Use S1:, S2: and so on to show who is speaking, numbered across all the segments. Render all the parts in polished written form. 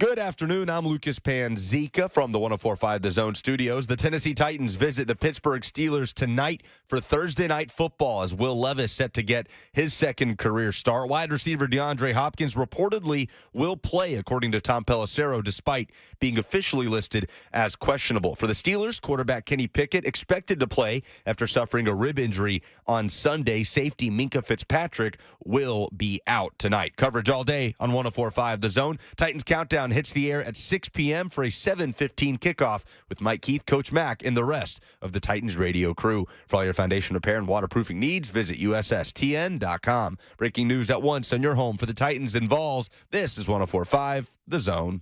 S1: Good afternoon. I'm Lucas Panzica from the 104.5 The Zone Studios. The Tennessee Titans visit the Pittsburgh Steelers tonight for Thursday Night Football as Will Levis set to get his second career start. Wide receiver DeAndre Hopkins reportedly will play, according to Tom Pelissero, despite being officially listed as questionable. For the Steelers, quarterback Kenny Pickett expected to play after suffering a rib injury on Sunday. Safety Minkah Fitzpatrick will be out tonight. Coverage all day on 104.5 The Zone. Titans Countdown hits the air at 6 p.m. for a 7:15 kickoff with Mike Keith, Coach Mack, and the rest of the Titans radio crew. For all your foundation repair and waterproofing needs, visit USSTN.com. Breaking news at once on your home for the Titans and Vols. This is 104.5 The Zone.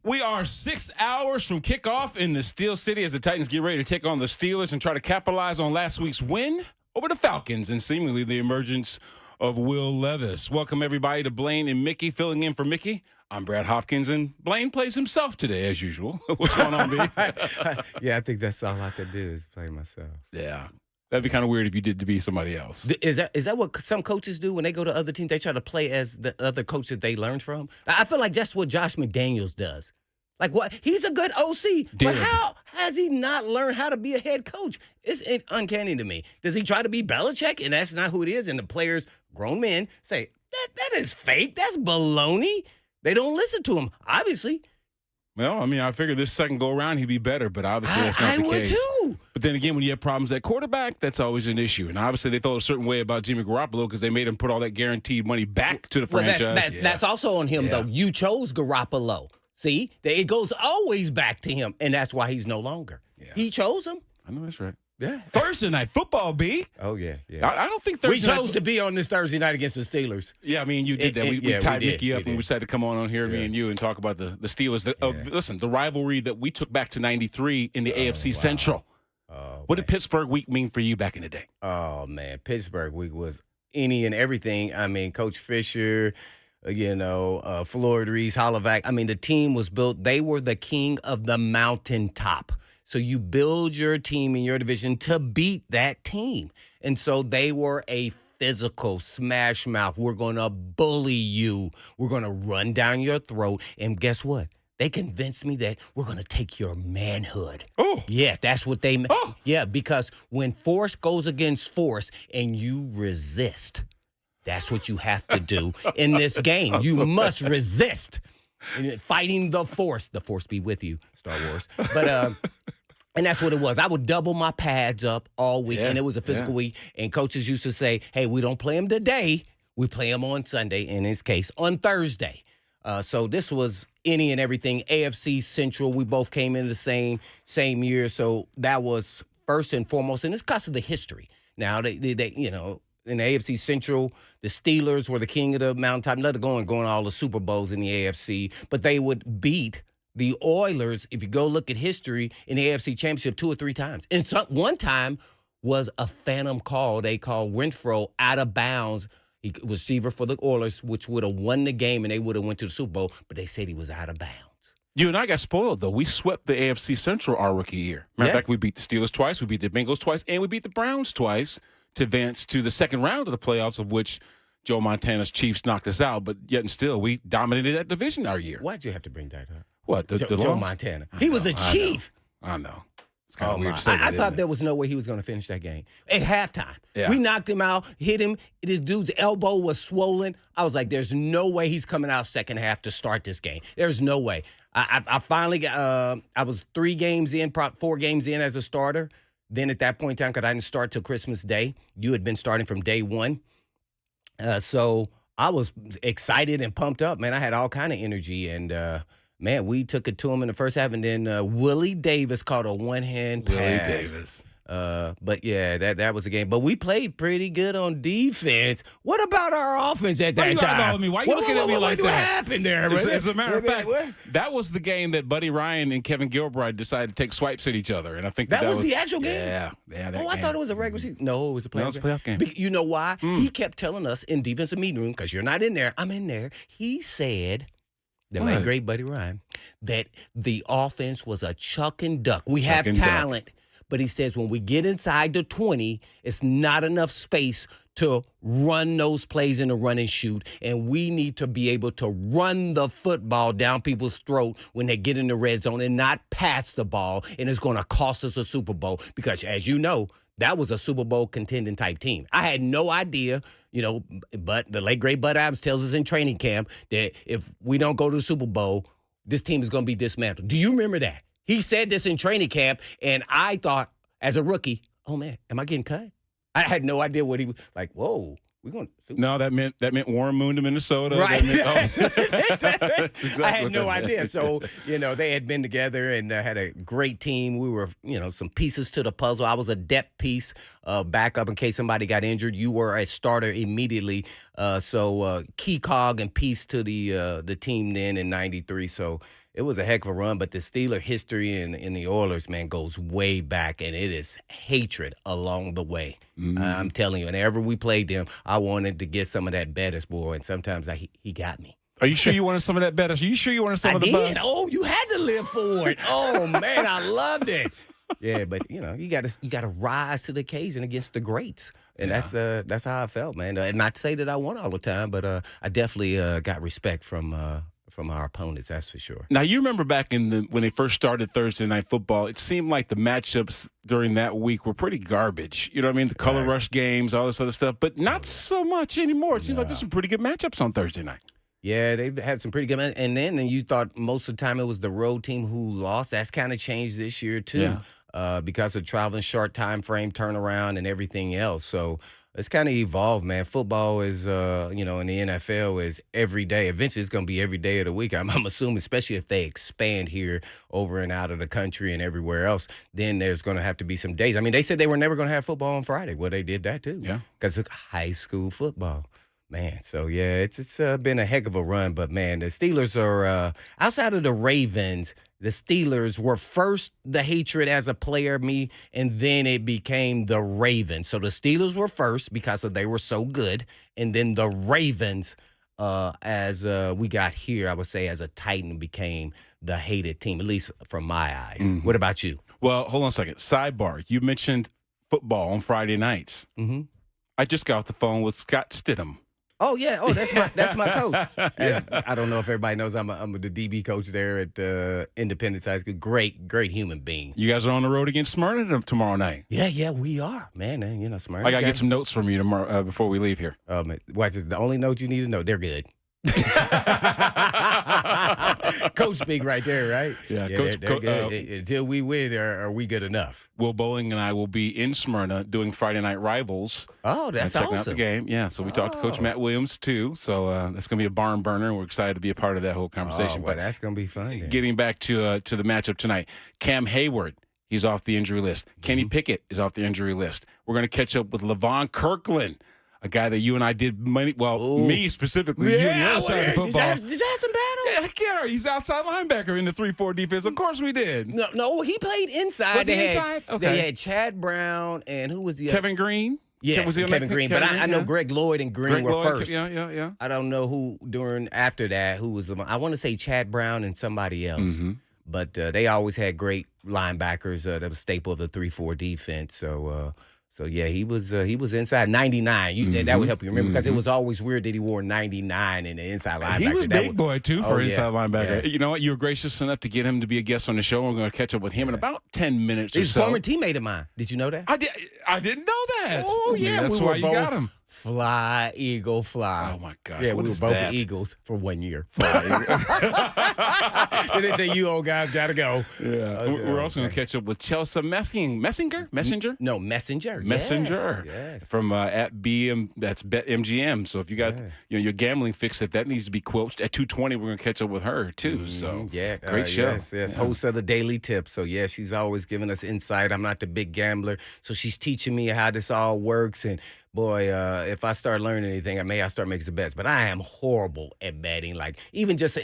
S2: We are 6 hours from kickoff in the Steel City as the Titans get ready to take on the Steelers and try to capitalize on last week's win over the Falcons and seemingly the emergence of Will Levis. Welcome, everybody, to Blaine and Mickey, filling in for Mickey. I'm Brad Hopkins, and Blaine plays himself today, as usual. What's going on, B?
S3: Yeah, I think that's all I could do is play myself.
S2: Yeah. That'd be kind of weird if you did to be somebody else.
S3: Is that what some coaches do when they go to other teams? They try to play as the other coach that they learned from? I feel like that's what Josh McDaniels does. Like, what? He's a good OC, but how has he not learned how to be a head coach? It's uncanny to me. Does he try to be Belichick, and that's not who it is? And the players, grown men, say, that is fake. That's baloney. They don't listen to him, obviously.
S2: Well, I mean, I figured this second go-around he'd be better, but obviously that's not the case.
S3: I would, too.
S2: But then again, when you have problems at quarterback, that's always an issue. And obviously they felt a certain way about Jimmy Garoppolo because they made him put all that guaranteed money back to the franchise.
S3: That's also on him, though. You chose Garoppolo. See, it goes always back to him, and that's why he's no longer. Yeah. He chose him.
S2: I know that's right.
S3: Yeah.
S2: Thursday night football, B.
S3: Oh, yeah.
S2: I don't think Thursday
S3: night. We chose to be on this Thursday night against the Steelers.
S2: Yeah, I mean, you did that. We tied Mickey up, and we decided to come on here, me and you, and talk about the Steelers. Listen, the rivalry that we took back to 93 in the AFC Central. What did Pittsburgh week mean for you back in the day?
S3: Oh, man. Pittsburgh week was any and everything. I mean, Coach Fisher, Floyd Reese, Holloway. I mean, the team was built. They were the king of the mountaintop. So you build your team in your division to beat that team. And so they were a physical smash mouth. We're going to bully you. We're going to run down your throat. And guess what? They convinced me that we're going to take your manhood.
S2: Oh.
S3: Yeah, that's what they meant. Oh. Yeah, because when force goes against force and you resist, that's what you have to do in this game. You must resist. Fighting the force be with you, Star Wars. But and that's what it was. I would double my pads up all week, and it was a physical week. And coaches used to say, hey, we don't play them today. We play them on Sunday, in this case, on Thursday. So this was any and everything. AFC Central, we both came in the same year. So that was first and foremost, and it's because of the history. Now, they in the AFC Central, the Steelers were the king of the mountaintop. Let it go and going all the Super Bowls in the AFC, but they would beat the Oilers, if you go look at history, in the AFC Championship 2 or 3 times. And one time was a phantom call. They called Renfro out of bounds. He was receiver for the Oilers, which would have won the game, and they would have went to the Super Bowl, but they said he was out of bounds.
S2: You and I got spoiled, though. We swept the AFC Central our rookie year. Matter of fact, we beat the Steelers twice, we beat the Bengals twice, and we beat the Browns twice to advance to the second round of the playoffs, of which Joe Montana's Chiefs knocked us out, but yet and still, we dominated that division our year.
S3: Why'd you have to bring that up?
S2: What,
S3: Joe Montana? He was a Chief.
S2: I know. It's kind of weird to say
S3: I thought there was no way he was going to finish that game. At halftime, we knocked him out, hit him. This dude's elbow was swollen. I was like, there's no way he's coming out second half to start this game. There's no way. I finally got, I was 4 games in as a starter. Then at that point in time, because I didn't start till Christmas Day, you had been starting from day one. So I was excited and pumped up, man. I had all kind of energy, and man, we took it to him in the first half, and then Willie Davis caught a one-hand pass.
S2: Willie Davis.
S3: But yeah, that was a game. But we played pretty good on defense. What about our offense at that time?
S2: Why you looking at me like that?
S3: What happened there?
S2: As a matter of fact, that was the game that Buddy Ryan and Kevin Gilbride decided to take swipes at each other, and I think
S3: that was the actual game.
S2: Yeah.
S3: I thought it was a regular season. No, it was a playoff game.
S2: No, it was a playoff game.
S3: You know why? He kept telling us in defensive meeting room, because you're not in there, I'm in there. He said, the late great Buddy Ryan, that the offense was a chuck and duck. We have talent, but he says when we get inside the 20, it's not enough space to run those plays in the run and shoot, and we need to be able to run the football down people's throat when they get in the red zone and not pass the ball, and it's going to cost us a Super Bowl because, as you know, that was a Super Bowl contending type team. I had no idea, but the late, great Bud Adams tells us in training camp that if we don't go to the Super Bowl, this team is going to be dismantled. Do you remember that? He said this in training camp, and I thought, as a rookie, oh, man, am I getting cut? I had no idea what he was like. Whoa, we're going.
S2: No, that meant Warren Moon to Minnesota.
S3: Right.
S2: That's exactly
S3: I had no
S2: meant.
S3: idea. So they had been together and had a great team. We were some pieces to the puzzle. I was a depth piece, backup in case somebody got injured. You were a starter immediately. So key cog and piece to the team then in '93. So. It was a heck of a run, but the Steeler history in the Oilers, man, goes way back, and it is hatred along the way. Mm-hmm. I'm telling you, whenever we played them, I wanted to get some of that Bettis, boy, and sometimes he got me.
S2: Are you sure you wanted some of that Bettis? Are you sure you wanted some of the buzz?
S3: Oh, you had to live for it. Oh, man, I loved it. Yeah, but, you got to rise to the occasion against the greats. And that's how I felt, man. And not to say that I won all the time, but I definitely got respect from our opponents, that's for sure.
S2: Now, you remember back when they first started Thursday Night Football, it seemed like the matchups during that week were pretty garbage. You know what I mean? The color rush games, all this other stuff, but not so much anymore. It seems like there's some pretty good matchups on Thursday night.
S3: Yeah, they've had some pretty good matchups. And then you thought most of the time it was the road team who lost. That's kind of changed this year, too, because of traveling short time frame, turnaround, and everything else. So it's kind of evolved, man. Football is, in the NFL is every day. Eventually, it's going to be every day of the week. I'm assuming, especially if they expand here over and out of the country and everywhere else, then there's going to have to be some days. I mean, they said they were never going to have football on Friday. Well, they did that, too.
S2: Yeah.
S3: Because of high school football. Man, so, yeah, it's been a heck of a run. But, man, the Steelers are, outside of the Ravens, the Steelers were first the hatred as a player, me, and then it became the Ravens. So the Steelers were first because they were so good, and then the Ravens, as we got here, I would say as a Titan, became the hated team, at least from my eyes. Mm-hmm. What about you?
S2: Well, hold on a second. Sidebar. You mentioned football on Friday nights.
S3: Mm-hmm.
S2: I just got off the phone with Scott Stidham.
S3: Oh yeah, that's my coach. I don't know if everybody knows I'm the DB coach there at Independence High School. Great human being.
S2: You guys are on the road against Smyrna tomorrow night.
S3: Yeah, we are, man. And, Smyrna.
S2: I gotta get some notes from you tomorrow before we leave here.
S3: Watch this. The only note you need to know. They're good. Coach speak right there, right?
S2: Yeah,
S3: Coach. They're good. Until we win, are we good enough?
S2: Will Bowling and I will be in Smyrna doing Friday Night Rivals.
S3: Oh, that's awesome.
S2: Checking out the game. Yeah, so we talked to Coach Matt Williams, too. So that's going to be a barn burner. We're excited to be a part of that whole conversation.
S3: But that's going to be fun. Then.
S2: Getting back to the matchup tonight, Cam Hayward, he's off the injury list. Kenny Pickett is off the injury list. We're going to catch up with Levon Kirkland, a guy that you and I did me specifically, you and the other side of football.
S3: Did you have some battle?
S2: Yeah, he's outside linebacker in the 3-4 defense. Of course we did.
S3: No, he played inside.
S2: Was he inside? Okay.
S3: They had Chad Brown and who was the
S2: Kevin Green?
S3: Yes, Kevin Green. But I know Greg Lloyd and Green were first.
S2: Yeah.
S3: I don't know who after that, who was I want to say Chad Brown and somebody else. Mm-hmm. But they always had great linebackers. That was a staple of the 3-4 defense. So yeah, he was inside 99. That would help you remember because it was always weird that he wore 99 in the inside linebacker.
S2: He was big boy too for inside linebacker.
S3: Yeah.
S2: You know what? You were gracious enough to get him to be a guest on the show. We're going to catch up with him in about 10 minutes or so.
S3: He's a former teammate of mine. Did you know that?
S2: I didn't know that.
S3: Oh yeah,
S2: that's why you got him.
S3: Fly, Eagle, fly.
S2: Oh, my gosh.
S3: Yeah,
S2: what
S3: we were
S2: is
S3: both
S2: that?
S3: Eagles for 1 year. Then they say, you old guys got to go.
S2: Yeah. We're also going to catch up with Chelsa Messinger?
S3: No, Messenger.
S2: Messenger
S3: Yes.
S2: from at BM, that's BetMGM. So if you got your gambling fix, if that needs to be quoted at 2:20, we're going to catch up with her too. So great show.
S3: Yes. Host of the Daily Tip. So yeah, she's always giving us insight. I'm not the big gambler, so she's teaching me how this all works. And boy, if I start learning anything, I start making some bets. But I am horrible at betting. Like even just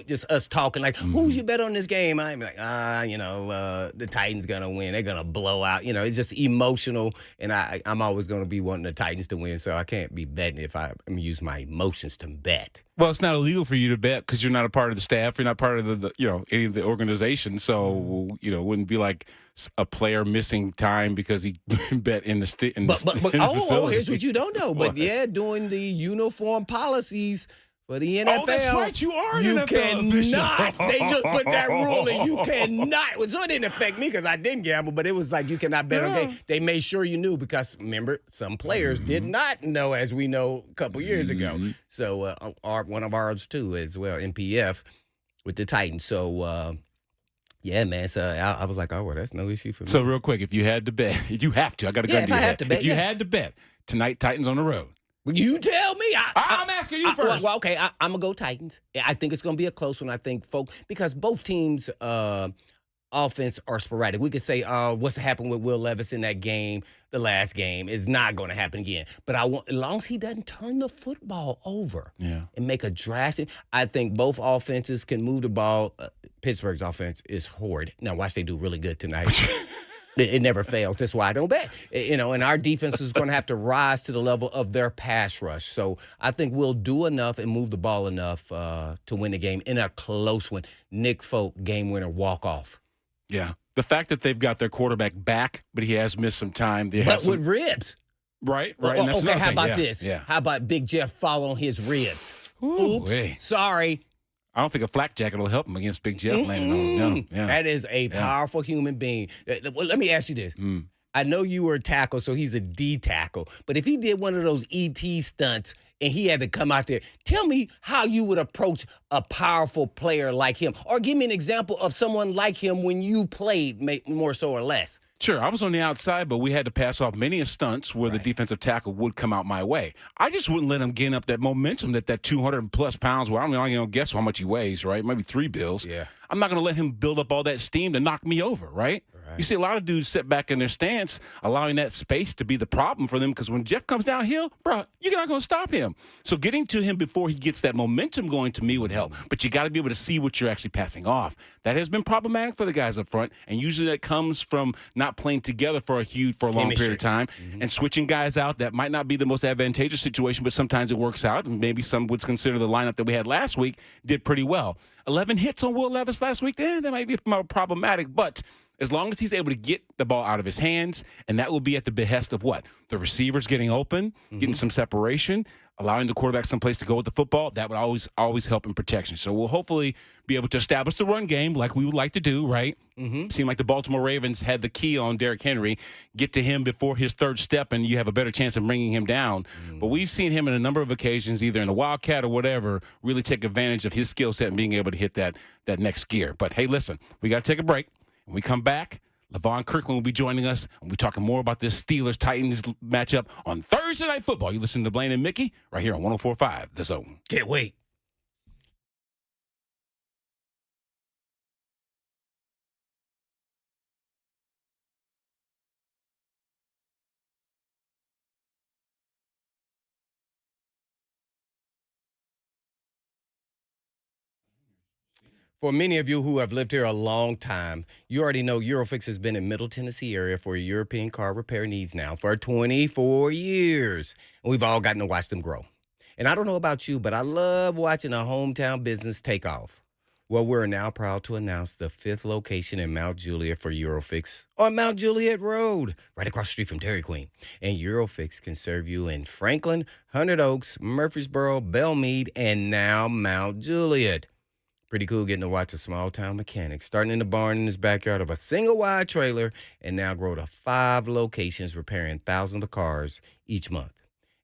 S3: just us talking. Like who's you bet on this game? I'm like the Titans gonna win. They're gonna blow out. It's just emotional, and I'm always gonna be wanting the Titans to win. So I can't be betting if I'm use my emotions to bet.
S2: Well, it's not illegal for you to bet because you're not a part of the staff. You're not part of the any of the organization. So it wouldn't be like a player missing time because he bet in the facility.
S3: Here's what you don't know. But doing the uniform policies for the NFL.
S2: Oh, that's right. You are an NFL
S3: cannot.
S2: official.
S3: They just put that rule in. You cannot. So it didn't affect me because I didn't gamble, but it was like you cannot bet on game. They made sure you knew because, remember, some players did not know, as we know a couple years ago. So one of ours, too, as well, NPF with the Titans. So, yeah, man. So I was like, oh, well, that's no issue for me.
S2: So real quick, if you had to bet, you have to. I got to go do that. If you had to bet tonight, Titans on the road.
S3: You tell me.
S2: I'm asking you first.
S3: Well, okay, I'm going to go Titans. I think it's going to be a close one. I think, because both teams' offense are sporadic. We could say, what's happened with Will Levis in that game, the last game, is not going to happen again. But as long as he doesn't turn the football over and make a drastic, I think both offenses can move the ball. Pittsburgh's offense is horrid. Now, watch they do really good tonight. It never fails. That's why I don't bet. And our defense is going to have to rise to the level of their pass rush. So I think we'll do enough and move the ball enough to win the game in a close one. Nick Folk, game winner, walk off.
S2: Yeah. The fact that they've got their quarterback back, but he has missed some time.
S3: But with ribs.
S2: Right.
S3: And that's okay, how about this?
S2: Yeah.
S3: How about Big Jeff fall on his ribs?
S2: Ooh,
S3: Oops. Sorry.
S2: I don't think a flak jacket will help him against Big Jeff landing on him. No. Yeah.
S3: That is a powerful human being. Well, let me ask you this. I know you were a tackle, so he's a D tackle. But if he did one of those ET stunts and he had to come out there, tell me how you would approach a powerful player like him. Or give me an example of someone like him when you played, more so or less.
S2: Sure, I was on the outside, but we had to pass off many stunts where the defensive tackle would come out my way. I just wouldn't let him gain up that momentum that 200-plus pounds, well, I don't guess how much he weighs, right? Maybe 3 bills.
S3: Yeah.
S2: I'm not going to let him build up all that steam to knock me over, right? You see a lot of dudes sit back in their stance, allowing that space to be the problem for them because when Jeff comes downhill, bro, you're not going to stop him. So getting to him before he gets that momentum going to me would help. But you got to be able to see what you're actually passing off. That has been problematic for the guys up front, and usually that comes from not playing together for a long period of time and switching guys out. That might not be the most advantageous situation, but sometimes it works out, and maybe some would consider the lineup that we had last week did pretty well. 11 hits on Will Levis last week, that might be more problematic, but as long as he's able to get the ball out of his hands, and that will be at the behest of what? The receivers getting open, getting some separation, allowing the quarterback someplace to go with the football, that would always help in protection. So we'll hopefully be able to establish the run game like we would like to do, right? Seemed like the Baltimore Ravens had the key on Derrick Henry. Get to him before his third step, and you have a better chance of bringing him down. But we've seen him in a number of occasions, either in the Wildcat or whatever, really take advantage of his skill set and being able to hit that next gear. But, hey, listen, we got to take a break. When we come back, Levon Kirkland will be joining us, and we're talking more about this Steelers-Titans matchup on Thursday Night Football. You listen to Blaine and Mickey right here on 104.5 The Zone.
S3: Can't wait. For many of you who have lived here a long time, you already know Eurofix has been in Middle Tennessee area for your European car repair needs now for 24 years. And we've all gotten to watch them grow. And I don't know about you, but I love watching a hometown business take off. Well, we're now proud to announce the 5th location in Mount Juliet for Eurofix on Mount Juliet Road, right across the street from Dairy Queen. And Eurofix can serve you in Franklin, Hundred Oaks, Murfreesboro, Belmead, and now Mount Juliet. Pretty cool getting to watch a small-town mechanic starting in the barn in his backyard of a single-wide trailer and now grow to 5 locations repairing thousands of cars each month.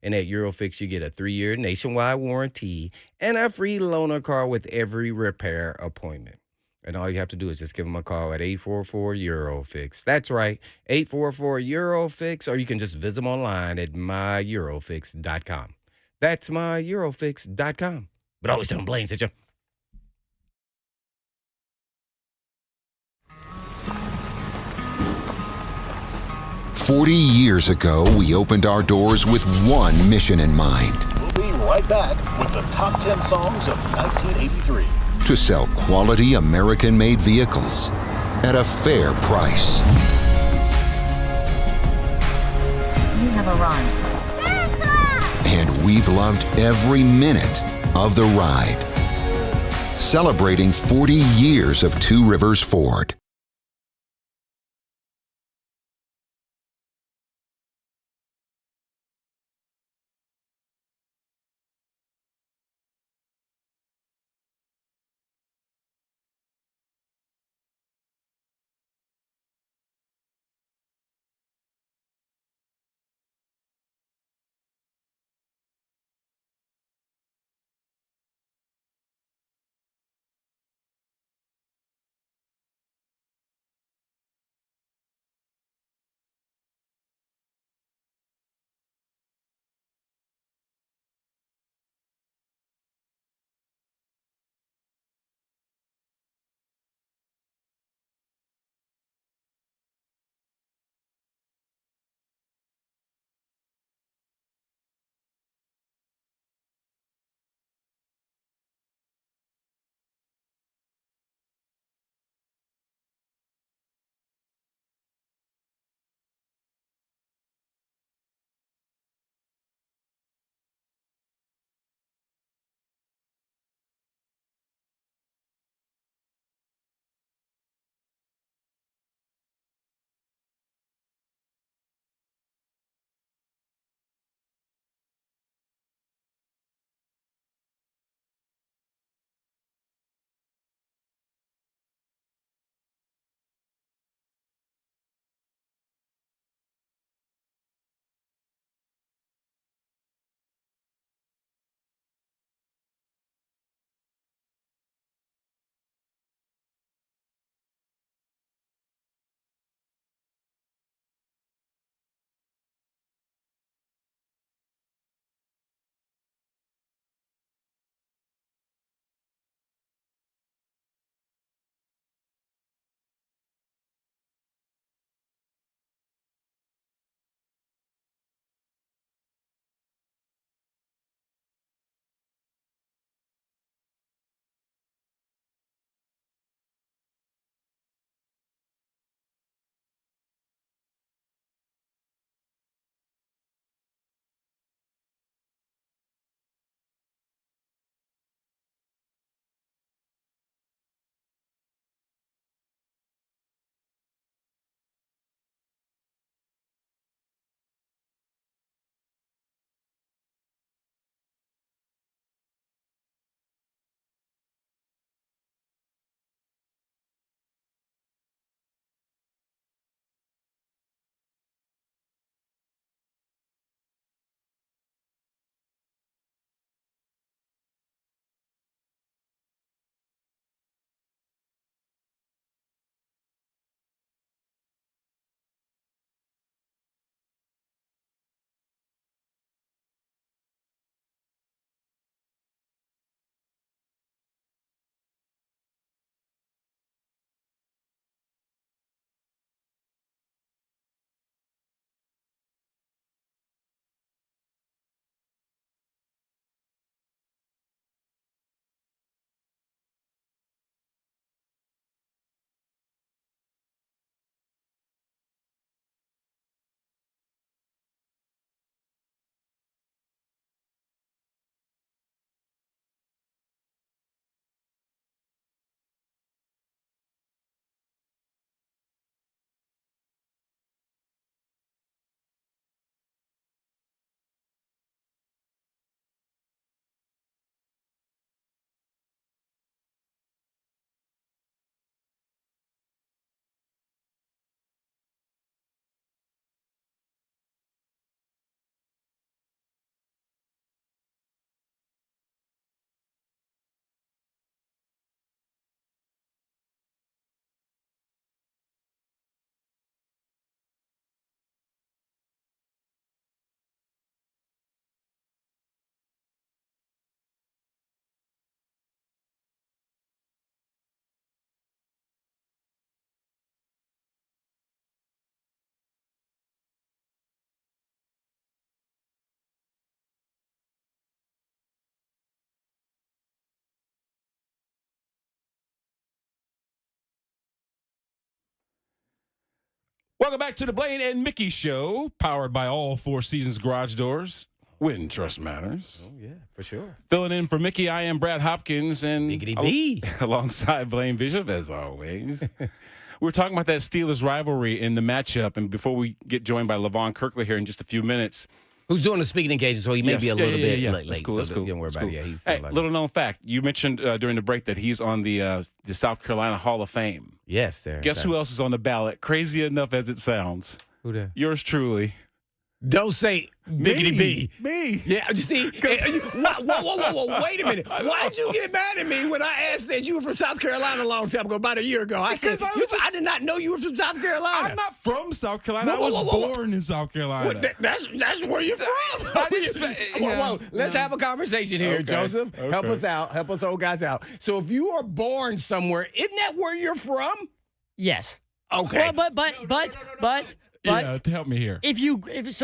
S3: And at Eurofix, you get a 3-year nationwide warranty and a free loaner car with every repair appointment. And all you have to do is just give them a call at 844-EUROFIX. That's right, 844-EUROFIX, or you can just visit them online at myEurofix.com. That's myEurofix.com. But always tell them Blaine said you.
S4: "40 years ago, we opened our doors with one mission in mind:
S5: We'll be right back with the top 10 songs of 1983.
S4: to sell quality American-made vehicles at a fair price.
S6: You have arrived.
S4: And we've loved every minute of the ride. Celebrating 40 years of Two Rivers Ford.
S2: Welcome back to the Blaine and Mickey Show, powered by all Four Seasons Garage Doors. When trust matters.
S3: Oh, yeah, for sure.
S2: Filling in for Mickey, I am Brad Hopkins, and
S3: Biggity B.
S2: alongside Blaine Bishop, as always. We're talking about that Steelers rivalry in the matchup, and before we get joined by Levon Kirkland here in just a few minutes.
S3: Who's doing the speaking engagement, so he may be a little bit late.
S2: That's cool.
S3: So
S2: That's cool.
S3: Don't worry
S2: That's
S3: about
S2: cool.
S3: it. Yeah, he's
S2: hey,
S3: like,
S2: little known fact. You mentioned during the break that he's on the South Carolina Hall of Fame.
S3: yes, there.
S2: Guess who else is on the ballot? Crazy enough as it sounds.
S3: Who that?
S2: Yours truly.
S3: Don't say Mickey B.
S2: Me.
S3: Yeah, you see, whoa, wait a minute. Why'd you get mad at me when I said you were from South Carolina a long time ago, about a year ago? I said, I did not know you were from South Carolina.
S2: I'm not from South Carolina. I was born in South Carolina.
S3: Well, that's where you're from. Let's have a conversation here,
S2: Okay,
S3: Joseph.
S2: okay.
S3: Help us out. Help us old guys out. So if you are born somewhere, isn't that where you're from?
S7: Yes.
S3: Okay.
S7: Well, but
S2: Yeah, help me here.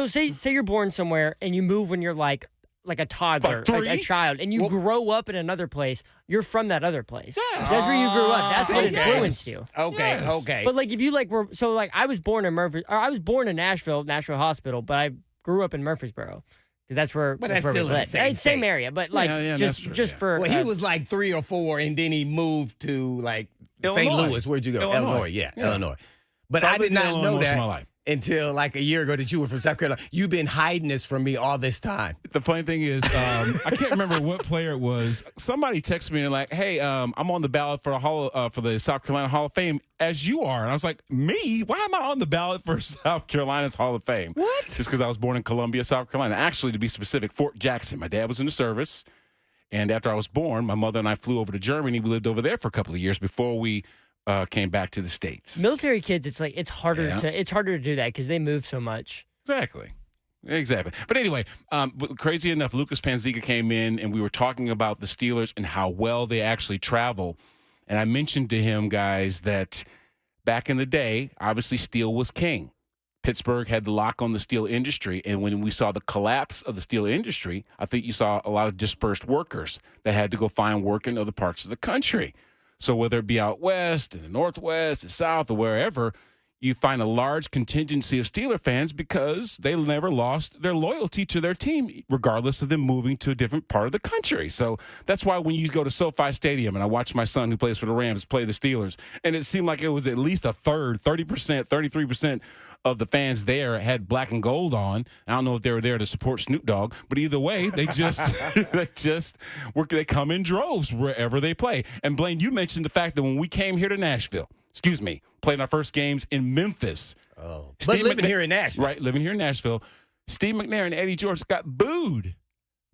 S7: say you're born somewhere and you move when you're like a toddler,
S2: Like 3?
S7: a child, and you grow up in another place, you're from that other place.
S2: Yes.
S7: That's where you grew up. That's what
S2: yes.
S7: influenced you.
S3: Okay.
S2: Yes.
S3: Okay.
S7: But like if you I was born in I was born in Nashville Hospital, but I grew up in Murfreesboro. Because that's where,
S3: But that's
S7: where
S3: still
S7: we
S3: in the
S7: lived.
S3: same
S7: It's same
S3: state.
S7: area, but like
S2: Yeah, that's
S7: just
S2: true, yeah.
S7: for
S3: Well, he was like 3 or 4, and then he moved to like St.
S2: Illinois.
S3: Louis. Where'd you go?
S2: Illinois.
S3: Yeah,
S2: Yeah.
S3: Illinois. But
S2: So
S3: I
S2: I've
S3: did
S2: lived in
S3: not
S2: Illinois
S3: know
S2: most of my
S3: that
S2: life.
S3: until like a year ago that you were from South Carolina. You've been hiding this from me all this time.
S2: The funny thing is, I can't remember what player it was. Somebody texted me and like, "Hey, I'm on the ballot for the South Carolina Hall of Fame, as you are." And I was like, "Me? Why am I on the ballot for South Carolina's Hall of Fame?"
S3: What?
S2: Just because I was born in Columbia, South Carolina. Actually, to be specific, Fort Jackson. My dad was in the service, and after I was born, my mother and I flew over to Germany. We lived over there for a couple of years before we came back to the States.
S7: military kids. It's harder
S2: Yeah.
S7: to do that because they move so much.
S2: Exactly. But anyway, crazy enough, Lucas Panziga came in, and we were talking about the Steelers and how well they actually travel. And I mentioned to him, guys, that back in the day, obviously steel was king. Pittsburgh had the lock on the steel industry, and when we saw the collapse of the steel industry, I think you saw a lot of dispersed workers that had to go find work in other parts of the country. So whether it be out west, in the northwest, the south, or wherever, you find a large contingency of Steeler fans because they never lost their loyalty to their team, regardless of them moving to a different part of the country. So that's why when you go to SoFi Stadium, and I watch my son who plays for the Rams play the Steelers, and it seemed like it was at least a third, 30%, 33% of the fans there had black and gold on. I don't know if they were there to support Snoop Dogg, but either way, they they come in droves wherever they play. And Blaine, you mentioned the fact that when we came here to Nashville, playing our first games in Memphis.
S3: Oh, but living here in Nashville.
S2: Right, living here in Nashville. Steve McNair and Eddie George got booed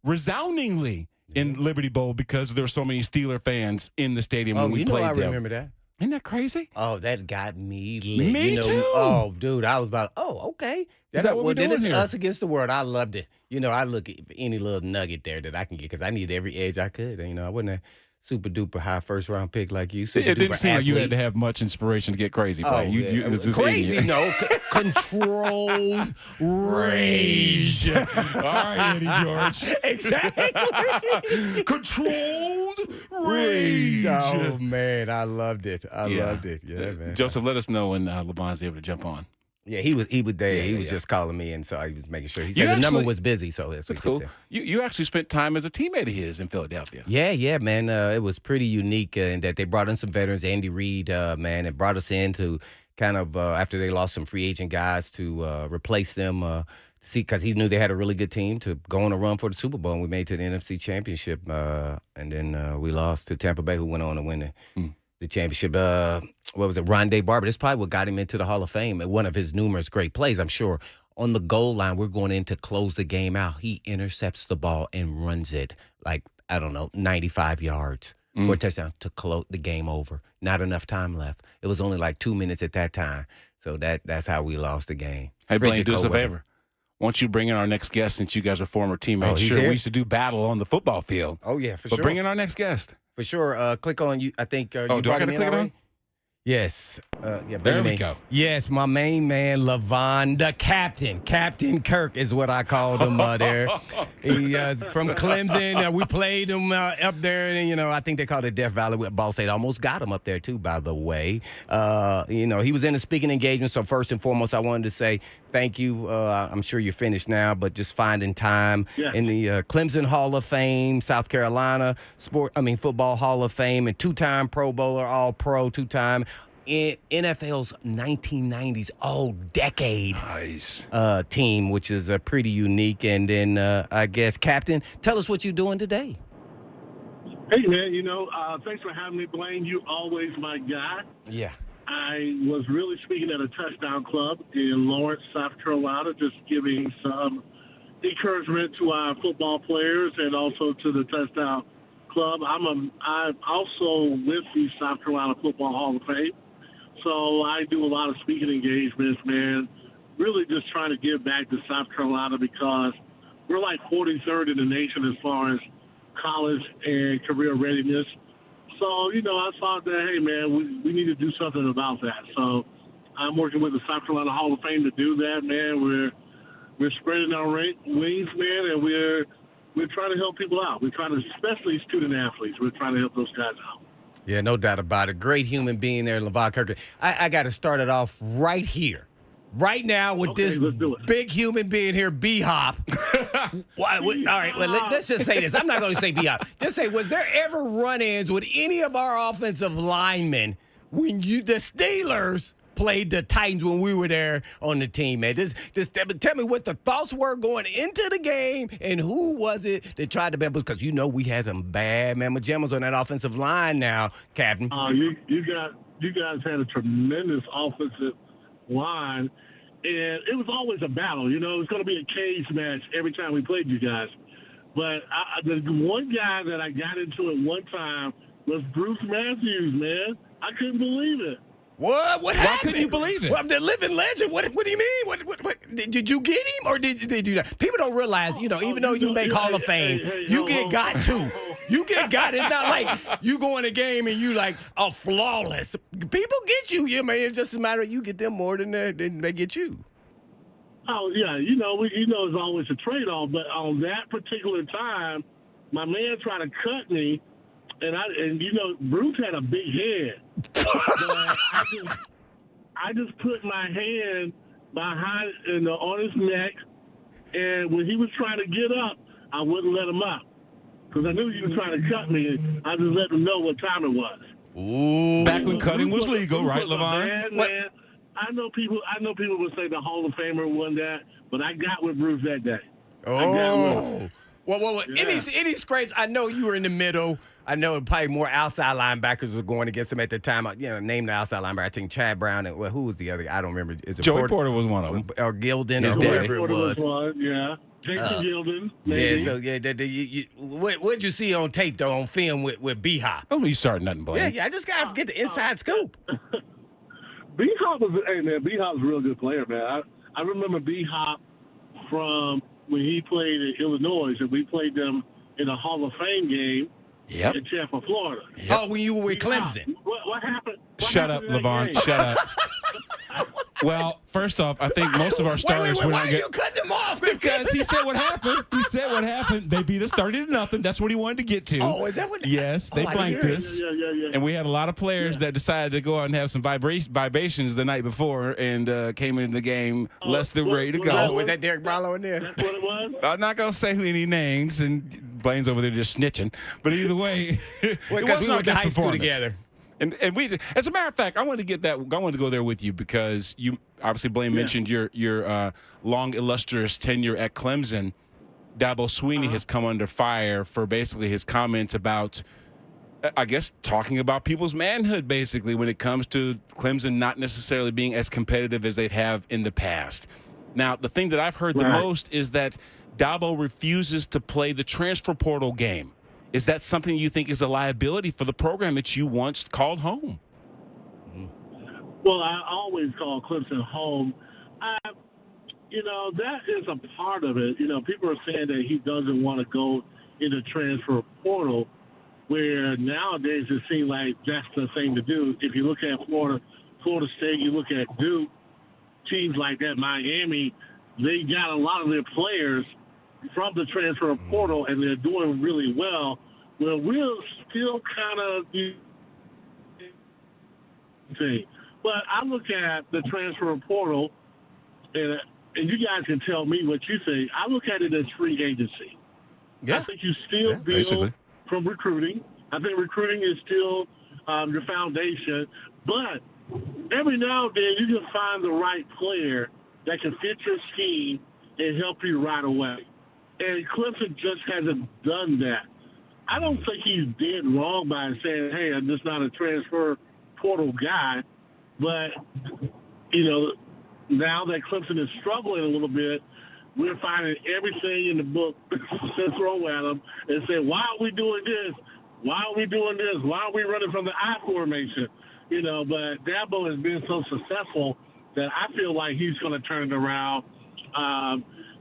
S2: resoundingly in Liberty Bowl because there were so many Steeler fans in the stadium when we played
S3: I
S2: them.
S3: remember that.
S2: Isn't that crazy?
S3: Oh, that got me lit.
S2: Me too.
S3: Oh, dude, I was about, okay.
S2: Is that what we're
S3: then
S2: doing
S3: it's
S2: here?
S3: us against the world. I loved it. I look at any little nugget there that I can get because I needed every edge I could. I wasn't a super duper high first round pick like you.
S2: It didn't seem like you had to have much inspiration to get crazy.
S3: Oh,
S2: You, it's just
S3: crazy,
S2: idiot.
S3: no. Controlled rage.
S2: All right, Eddie George.
S3: Exactly.
S2: Controlled
S3: Rage.
S2: rage.
S3: Oh, man, I loved it. I loved it. Yeah, man.
S2: Joseph, let us know when Levon's able to jump on.
S3: Yeah, he was there.
S2: Yeah,
S3: he was
S2: yeah.
S3: just calling me, and so he was making sure. He
S2: You
S3: said the number
S2: actually-
S3: was busy, so that's what
S2: That's
S3: he
S2: cool.
S3: said.
S2: You actually spent time as a teammate of his in Philadelphia.
S3: Yeah, man. It was pretty unique in that they brought in some veterans. Andy Reid, man, and brought us in to kind of after they lost some free agent guys to replace them. See, because he knew they had a really good team to go on a run for the Super Bowl, and we made it to the NFC Championship, and then we lost to Tampa Bay, who went on to win the championship. What was it? Rondé Barber. That's probably what got him into the Hall of Fame. One of his numerous great plays, I'm sure. On the goal line, we're going in to close the game out. He intercepts the ball and runs it 95 yards for a touchdown to close the game over. Not enough time left. It was only like 2 minutes at that time. So that's how we lost the game.
S2: Hey, Blaine,
S3: Frigid
S2: do us a
S3: cold weather.
S2: favor. Why don't you bring in our next guest since you guys are former teammates?
S3: he's
S2: Sure,
S3: here?
S2: we used to do battle on the football field.
S3: Oh, yeah, for
S2: But
S3: sure.
S2: bring in our next guest.
S3: For sure. Click on you. I think.
S2: Oh,
S3: you
S2: do I
S3: brought
S2: gotta
S3: him in
S2: click it
S3: already?
S2: on?
S3: Yes.
S2: There we go.
S3: Yes, my main man, Levon, the captain. Captain Kirk is what I called him there. He from Clemson. We played him up there, and, I think they called it Death Valley with Ball State. Almost got him up there, too, by the way. He was in a speaking engagement, so first and foremost, I wanted to say thank you. I'm sure you're finished now, but just finding time in the Clemson Hall of Fame, South Carolina Football Hall of Fame, and two-time Pro Bowler, All-Pro, two-time in NFL's 1990s All-Decade team, which is pretty unique. And then, I guess, Captain, tell us what you're doing today.
S8: Hey, man, thanks for having me, Blaine. You always my guy.
S3: Yeah.
S8: I was really speaking at a touchdown club in Lawrence, South Carolina, just giving some encouragement to our football players and also to the touchdown club. I'm also with the South Carolina Football Hall of Fame, so I do a lot of speaking engagements, man. Really just trying to give back to South Carolina because we're like 43rd in the nation as far as college and career readiness. So, I thought that, hey, man, we need to do something about that. So I'm working with the South Carolina Hall of Fame to do that, man. We're spreading our wings, man, and we're trying to help people out. We're trying to, especially student athletes, we're trying to help those guys out.
S3: Yeah, no doubt about it. Great human being there, Levon Kirkland. I got to start it off right here. Right now with this big human being here, B-Hop. All right, let's just say this. I'm not going to say B-Hop. Just say, was there ever run-ins with any of our offensive linemen when the Steelers played the Titans when we were there on the team, man? Just tell me what the thoughts were going into the game and who was it that tried to bamboozle? Because we had some bad mamma jammas on that offensive line now, Captain.
S8: You guys had a tremendous offensive line, and it was always a battle. It was going to be a cage match every time we played you guys. But the one guy that I got into it one time was Bruce Matthews, man. I couldn't believe it.
S3: What happened?
S2: Why couldn't you believe it?
S3: Well, I'm the living legend. What do you mean? What did you get him or did you not? People don't realize, even though you make Hall of Fame, you get got too. You get got. It's not like you go in a game and you like flawless. People get you, man. It's just a matter of you get them more than they get you.
S8: Oh yeah, it's always a trade-off. But on that particular time, my man tried to cut me. And Bruce had a big head. But I just put my hand behind on his neck, and when he was trying to get up, I wouldn't let him up because I knew he was trying to cut me. I just let him know what time it was.
S2: Ooh. Back when cutting was legal, right, Levon?
S8: Man. I know people would say the Hall of Famer won that, but I got with Bruce that day.
S3: Oh. Well,
S8: Yeah.
S3: any scrapes, I know you were in the middle. I know probably more outside linebackers were going against him at the time. Name the outside linebacker. I think Chad Brown and who was the other? I don't remember. Is it
S2: Joey Porter was one of them.
S3: Or Gilden
S2: His
S3: or
S2: dad.
S3: whoever it was.
S8: Yeah. Jason Gilden. Maybe.
S3: Yeah, so what'd you see on tape, though, on film with B-Hop?
S2: Don't be starting nothing, Blaine.
S3: Yeah, I just got to get the inside scoop.
S8: B-Hop was a real good player, man. I remember B-Hop from when he played in Illinois, and we played them in a Hall of Fame game in Tampa, Florida.
S3: Yep. Oh, when you were with Clemson.
S8: What happened?
S2: Shut up, Levon. Shut up. Well, first off, I think most of our starters were not
S3: Why are you cutting him off?
S2: because he said what happened. He said what happened. They beat us 30-0. That's what he wanted to get to.
S3: Oh, is that what?
S2: Yes, they blanked us.
S8: Yeah.
S2: And we had a lot of players that decided to go out and have some vibrations the night before and came into the game less than ready to go.
S3: Oh, was that Derek Barlow in there?
S8: That's what it was?
S2: I'm not going to say any names, and Blaine's over there just snitching. But either way, it
S3: Because we
S2: wasn't our
S3: went to
S2: best
S3: high school
S2: performance.
S3: together.
S2: And we, as a matter of fact, I wanted to go there with you because you obviously, Blaine mentioned your long illustrious tenure at Clemson. Dabo Swinney has come under fire for basically his comments about, I guess, talking about people's manhood, basically, when it comes to Clemson not necessarily being as competitive as they have in the past. Now, the thing that I've heard the most is that Dabo refuses to play the transfer portal game. Is that something you think is a liability for the program that you once called home?
S8: Well, I always call Clemson home. That is a part of it. People are saying that he doesn't want to go in the transfer portal, where nowadays it seems like that's the thing to do. If you look at Florida Florida State, you look at Duke, teams like that, Miami, they got a lot of their players from the transfer portal, and they're doing really well. Well, we're still kind of thing. But I look at the transfer portal, and you guys can tell me what you think. I look at it as free agency.
S3: Yeah.
S8: I think you still build
S2: basically
S8: from recruiting. I think recruiting is still your foundation. But every now and then you can find the right player that can fit your scheme and help you right away. And Clemson just hasn't done that. I don't think he's dead wrong by saying, hey, I'm just not a transfer portal guy. But, you know, now that Clemson is struggling a little bit, we're finding everything in the book to throw at them and say, why are we doing this? Why are we doing this? Why are we running from the I formation? You know, but Dabo has been so successful that I feel like he's going to turn it around.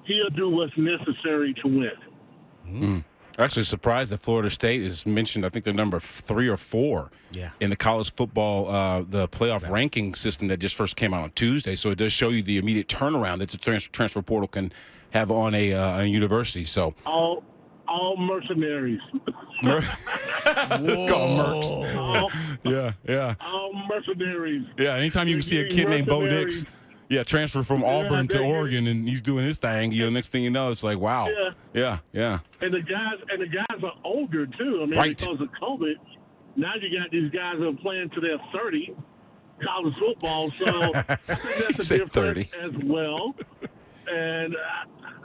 S8: He'll do what's necessary to win.
S2: Actually surprised that Florida State is mentioned. I think they're number 3 or 4 in the college football, the playoff ranking system that just first came out on Tuesday. So it does show you the immediate turnaround that the transfer portal can have on a university. So
S8: all mercenaries.
S2: Call mercs. Yeah.
S8: All mercenaries.
S2: Yeah, anytime you can see a kid named Bo Nix, transfer from Auburn to Oregon, and he's doing his thing. You know, next thing you know, it's like, wow. Yeah.
S8: And the guys are older too. I mean, because of COVID, now you got these guys that are playing to their 30 college football. So I think that's a difference as well. And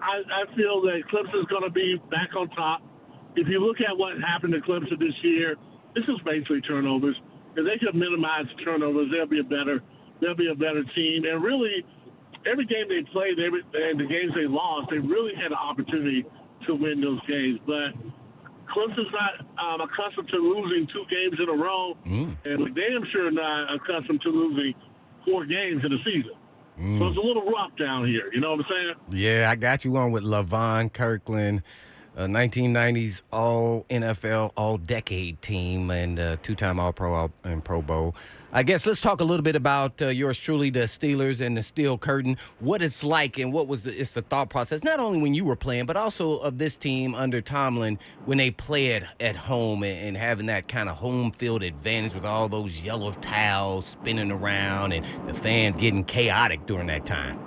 S8: I feel that Clemson's going to be back on top. If you look at what happened to Clemson this year, this is basically turnovers. If they could minimize turnovers, they'll be a better team. And really, every game they played and the games they lost, they really had an opportunity to win those games. But Clemson's not accustomed to losing 2 games in a row, and we're damn sure not accustomed to losing 4 games in a season. So it's a little rough down here. You know what I'm saying?
S3: Yeah, I got you on with Levon, Kirkland, 1990s All-NFL, All-Decade team, and 2-time All-Pro and Pro Bowl. I guess let's talk a little bit about yours truly, the Steelers and the Steel Curtain, what it's like and what was the thought process, not only when you were playing, but also of this team under Tomlin when they play at home and having that kind of home field advantage with all those yellow towels spinning around and the fans getting chaotic during that time.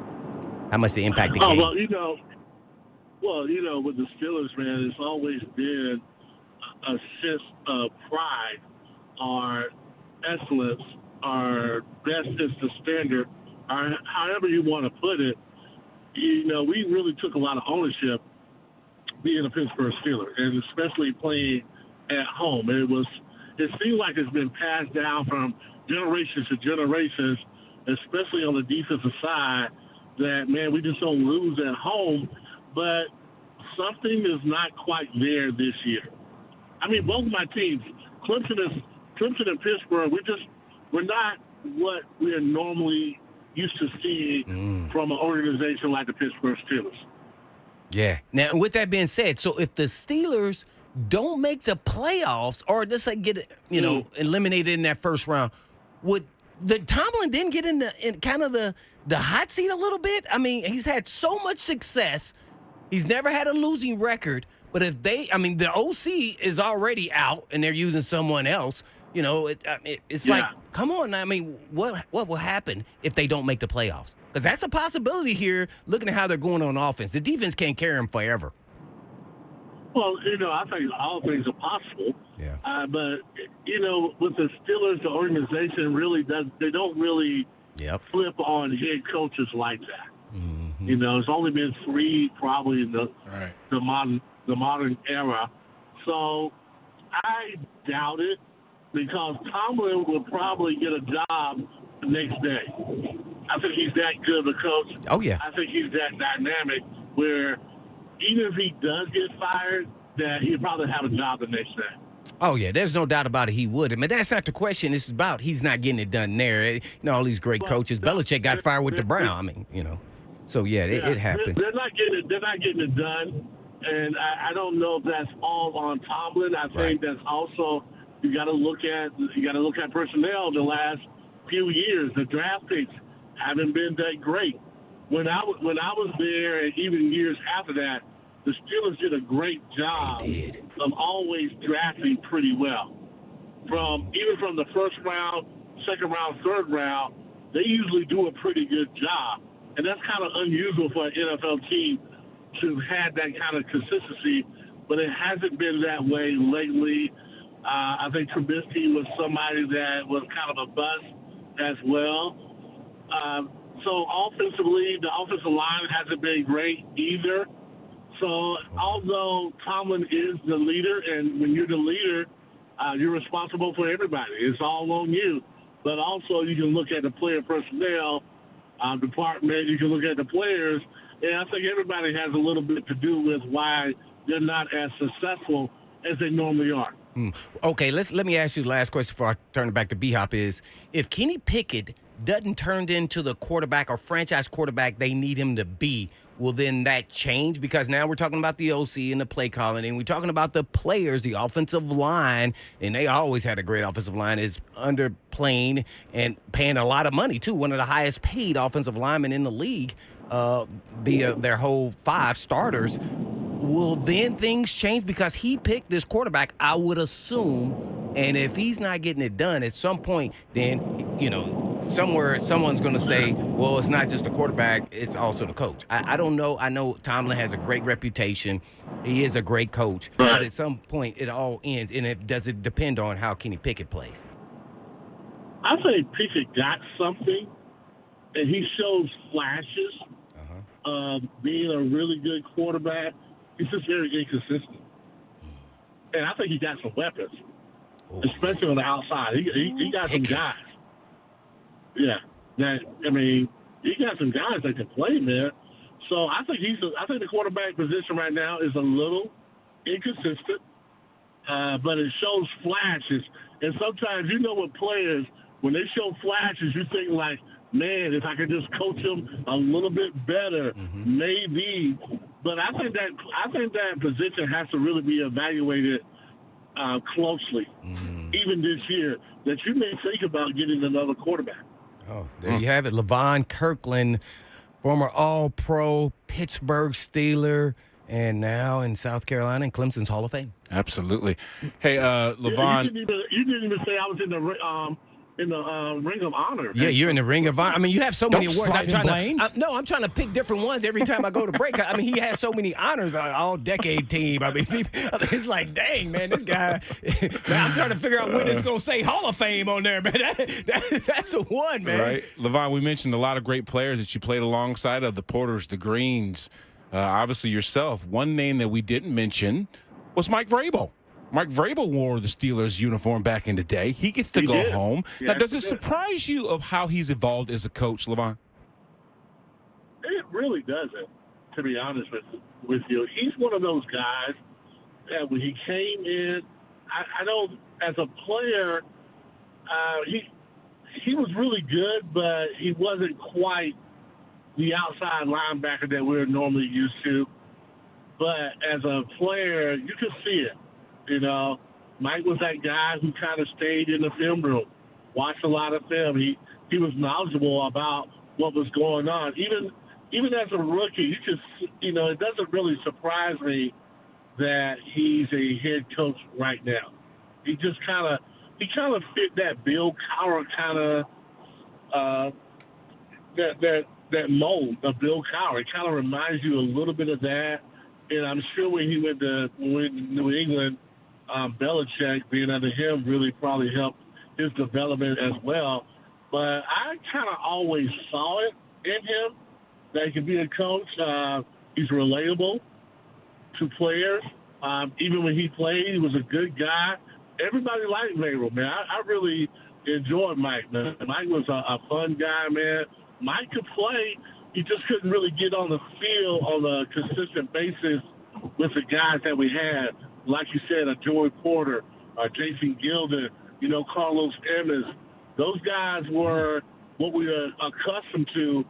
S3: How much they impact the game?
S8: Well, with the Steelers, man, it's always been a sense of pride or excellence or best is the standard, or however you want to put it. We really took a lot of ownership being a Pittsburgh Steeler, and especially playing at home. It seems like it's been passed down from generations to generations, especially on the defensive side, that, man, we just don't lose at home. But something is not quite there this year. I mean, both my teams, Clemson and Pittsburgh, we're not what we are normally used to seeing from an organization like the Pittsburgh Steelers.
S3: Yeah. Now, with that being said, so if the Steelers don't make the playoffs or let's say get eliminated in that first round, would the Tomlin then get in kind of the hot seat a little bit? I mean, he's had so much success. He's never had a losing record. But if the OC is already out and they're using someone else, it's like, come on. I mean, what will happen if they don't make the playoffs? Because that's a possibility here, looking at how they're going on offense. The defense can't carry them forever.
S8: Well, I think all things are possible.
S3: Yeah.
S8: But, with the Steelers, the organization they don't really flip on head coaches like that. Mm-hmm. It's only been 3 probably in the modern era. So I doubt it because Tomlin will probably get a job the next day. I think he's that good of a coach.
S3: Oh, yeah.
S8: I think he's that dynamic where even if he does get fired, that he'll probably have a job the next day.
S3: Oh, yeah, there's no doubt about it. He would. I mean, that's not the question. It's about he's not getting it done there. All these great coaches. Belichick got fired with the Brown. I mean, So, it happens.
S8: They're not getting it done. And I don't know if that's all on Tomlin. I think that's also you got to look at personnel the last few years, the draft picks haven't been that great. When I was there, and even years after that, the Steelers did a great job of always drafting pretty well. Even from the first round, second round, third round, they usually do a pretty good job. And that's kind of unusual for an NFL team to have had that kind of consistency, but it hasn't been that way lately. I think Trubisky was somebody that was kind of a bust as well. So offensively, the offensive line hasn't been great either. So although Tomlin is the leader, and when you're the leader, you're responsible for everybody. It's all on you. But also you can look at the player personnel department. You can look at the players. And I think everybody has a little bit to do with why they're not as successful as they normally are.
S3: Okay, let me ask you the last question before I turn it back to B-Hop is, if Kenny Pickett doesn't turn into the quarterback or franchise quarterback they need him to be, will then that change? Because now we're talking about the OC and the play calling, and we're talking about the players, the offensive line, and they always had a great offensive line, is underplaying and paying a lot of money, too. One of the highest paid offensive linemen in the league via their whole 5 starters. Will then things change? Because he picked this quarterback, I would assume, and if he's not getting it done at some point, then, somewhere someone's going to say, well, it's not just the quarterback, it's also the coach. I don't know. I know Tomlin has a great reputation. He is a great coach.
S8: Right.
S3: But at some point, it all ends. And does it depend on how Kenny Pickett plays?
S8: I think Pickett got something, and he shows flashes of being a really good quarterback. He's just very inconsistent. And I think he got some weapons, especially on the outside. He got some guys. Yeah, he got some guys that can play, man. So I think the quarterback position right now is a little inconsistent, but it shows flashes. And sometimes with players, when they show flashes, you think like, man, if I could just coach them a little bit better, maybe. But I think that position has to really be evaluated closely, even this year, that you may think about getting another quarterback.
S3: Oh, there you have it. Levon Kirkland, former All-Pro, Pittsburgh Steeler, and now in South Carolina in Clemson's Hall of Fame.
S2: Absolutely. Hey, Levon.
S8: You didn't even say I was in the Ring of Honor.
S3: Yeah, you're in the Ring of Honor. I mean, you have so many awards. I'm trying to pick different ones every time I go to break. I mean, he has so many honors, all-decade team. I mean, it's like, dang, man, this guy. Man, I'm trying to figure out when it's going to say Hall of Fame on there, man. That's the one, man.
S2: Right. Levon, we mentioned a lot of great players that you played alongside of, the Porters, the Greens, obviously yourself. One name that we didn't mention was Mike Vrabel. Mike Vrabel wore the Steelers uniform back in the day. He gets to go home.
S8: Yes,
S2: now, does it surprise you of how he's evolved as a coach, Levon?
S8: It really doesn't, to be honest with you. He's one of those guys that when he came in, I know as a player, he was really good, but he wasn't quite the outside linebacker that we're normally used to. But as a player, you could see it. Mike was that guy who kind of stayed in the film room, watched a lot of film. He was knowledgeable about what was going on. Even as a rookie, it doesn't really surprise me that he's a head coach right now. He kind of fit that Bill Cowher kind of that mold of Bill Cowher. It kind of reminds you a little bit of that. And I'm sure when he went to New England, Belichick being under him really probably helped his development as well. But I kind of always saw it in him that he could be a coach. He's relatable to players. Even when he played, he was a good guy. Everybody liked Vrabel, man. I really enjoyed Mike, man. Mike was a fun guy, man. Mike could play. He just couldn't really get on the field on a consistent basis with the guys that we had. Like you said, a Joey Porter, Jason Gilden, Carlos Emmons. Those guys were what we were accustomed to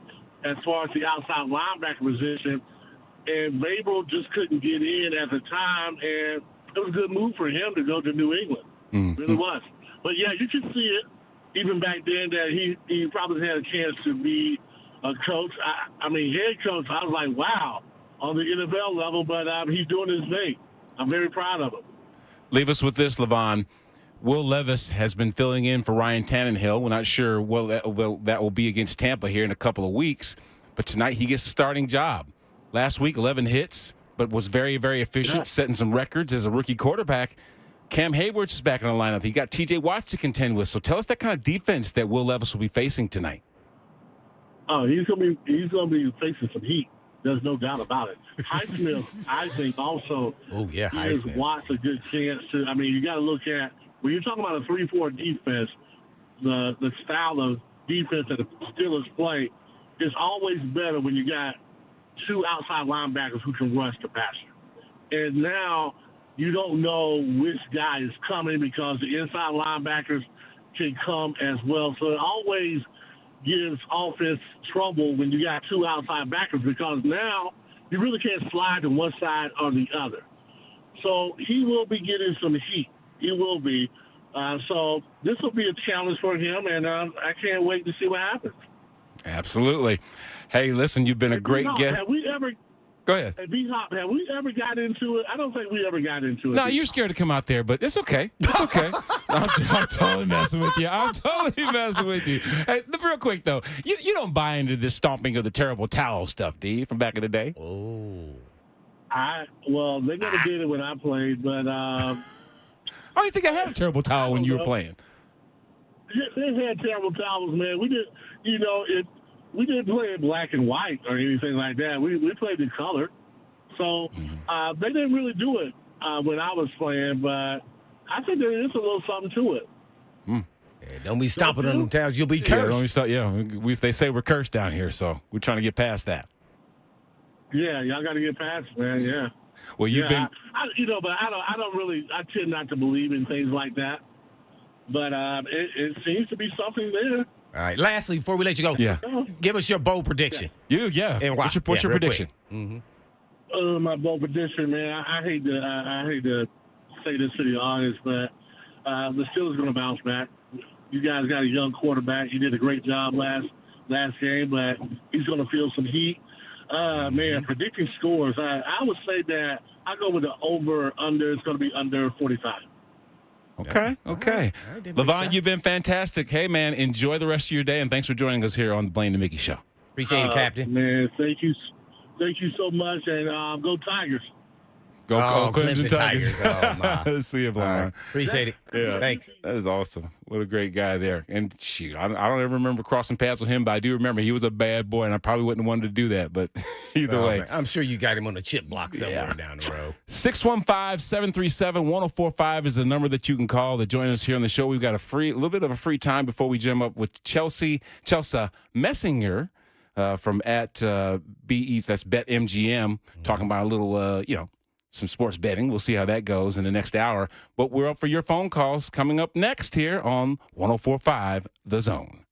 S8: as far as the outside linebacker position. And Vrabel just couldn't get in at the time, and it was a good move for him to go to New England. It really was. But, yeah, you can see it. even back then that he probably had a chance to be a coach. I mean, head coach. I was like, wow, on the NFL level, but he's doing his thing. I'm very proud of him.
S2: Leave us with this, Levon. Will Levis has been filling in for Ryan Tannehill. We're not sure that will be against Tampa here in a couple of weeks, but tonight he gets the starting job. Last week, 11 hits, but was very, very efficient, setting some records as a rookie quarterback. Cam Hayward is back in the lineup. He got T.J. Watts to contend with. So tell us that kind of defense that Will Levis will be facing tonight.
S8: Oh, he's gonna be facing some heat. There's no doubt about it. Highsmith, I think, also gives Watts a good chance to. I mean, you got to look at when you're talking about a 3-4 defense, the style of defense that the Steelers play is always better when you got two outside linebackers who can rush the passer. And now you don't know which guy is coming because the inside linebackers can come as well. So it always gives offense trouble when you got two outside backers because now you really can't slide to one side or the other. So he will be getting some heat. He will be. So this will be a challenge for him, and I can't wait to see what happens.
S2: Absolutely. Hey, listen, you've been a great guest.
S8: Have we ever?
S2: Go ahead.
S8: Hey, B-Hop, have we ever got into it? I don't think we ever got into it.
S2: No, you're scared to come out there, but it's okay. It's okay. I'm totally messing with you. I'm totally messing with you. Hey, real quick, though, you don't buy into this stomping of the terrible towel stuff, do you, from back in the day?
S3: Oh.
S8: They never did it when I played, but
S2: I don't think I had a terrible towel when you were playing.
S8: They had terrible towels, man. We did, we didn't play in black and white or anything like that. We played in color. So they didn't really do it when I was playing, but I think there is a little something to it.
S3: Yeah, don't be stomping on them towels. You'll be cursed.
S2: They say we're cursed down here, so we're trying to get past that.
S8: Yeah, y'all got to get past it, man. Yeah.
S2: Well, you've been,
S8: but I tend not to believe in things like that. But it seems to be something there.
S3: All right. Lastly, before we let you go, give us your bold prediction.
S2: And what's your prediction?
S8: My bold prediction, man. I hate to say this to the audience, but the Steelers are going to bounce back. You guys got a young quarterback. He did a great job last game, but he's going to feel some heat. Man, predicting scores. I would say that I go with the over/under. It's going to be under 45.
S2: Okay. All right, Levon, you've been fantastic. Hey, man, enjoy the rest of your day, and thanks for joining us here on the Blaine and Mickey Show.
S3: Appreciate it, Captain.
S8: Man, thank you so much, and go Tigers.
S2: Go Clemson Tigers.
S3: Oh, my.
S2: See you, Levon.
S3: Right. Appreciate it.
S2: Yeah.
S3: Thanks.
S2: That is awesome. What a great guy there. And shoot, I don't ever remember crossing paths with him, but I do remember he was a bad boy, and I probably wouldn't have wanted to do that. But either way.
S3: Man. I'm sure you got him on a chip block somewhere down the road.
S2: 615-737-1045 is the number that you can call to join us here on the show. We've got a little bit of a free time before we jam up with Chelsa Messinger from at BE, that's BetMGM, talking about a little, some sports betting. We'll see how that goes in the next hour. But we're up for your phone calls coming up next here on 104.5 The Zone.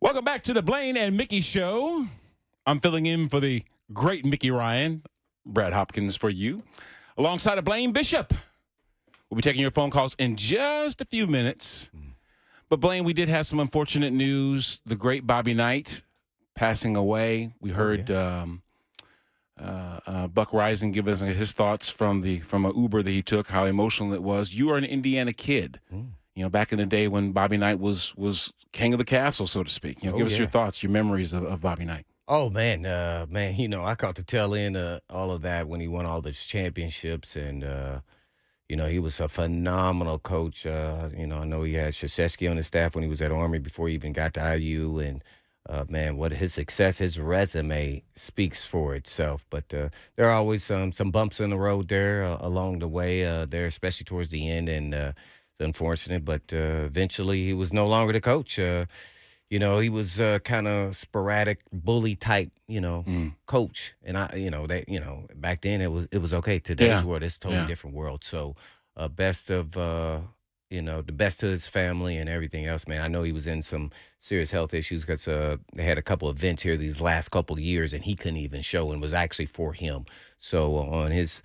S2: Welcome back to the Blaine and Mickey Show. I'm filling in for the great Mickey Ryan, Brad Hopkins for you, alongside of Blaine Bishop. We'll be taking your phone calls in just a few minutes. But Blaine, we did have some unfortunate news. The great Bobby Knight passing away. We heard Buck Rising give us his thoughts from an Uber that he took, how emotional it was. You are an Indiana kid. You know, back in the day when Bobby Knight was king of the castle, so to speak. You know, give us your thoughts, your memories of Bobby Knight.
S3: Oh, man, you know, I caught the tail end of all of that when he won all those championships, and, you know, he was a phenomenal coach. You know, I know he had Krzyzewski on his staff when he was at Army before he even got to IU, and, man, what his success, his resume speaks for itself. But there are always some bumps in the road there along the way there, especially towards the end, and it's unfortunate, but eventually he was no longer the coach. You know, he was kind of sporadic, bully type, you know, coach. And back then it was okay. Today's world, it's a totally different world. So, best of, the best to his family and everything else, man. I know he was in some serious health issues because they had a couple of events here these last couple of years, and he couldn't even show, and was actually for him. So on his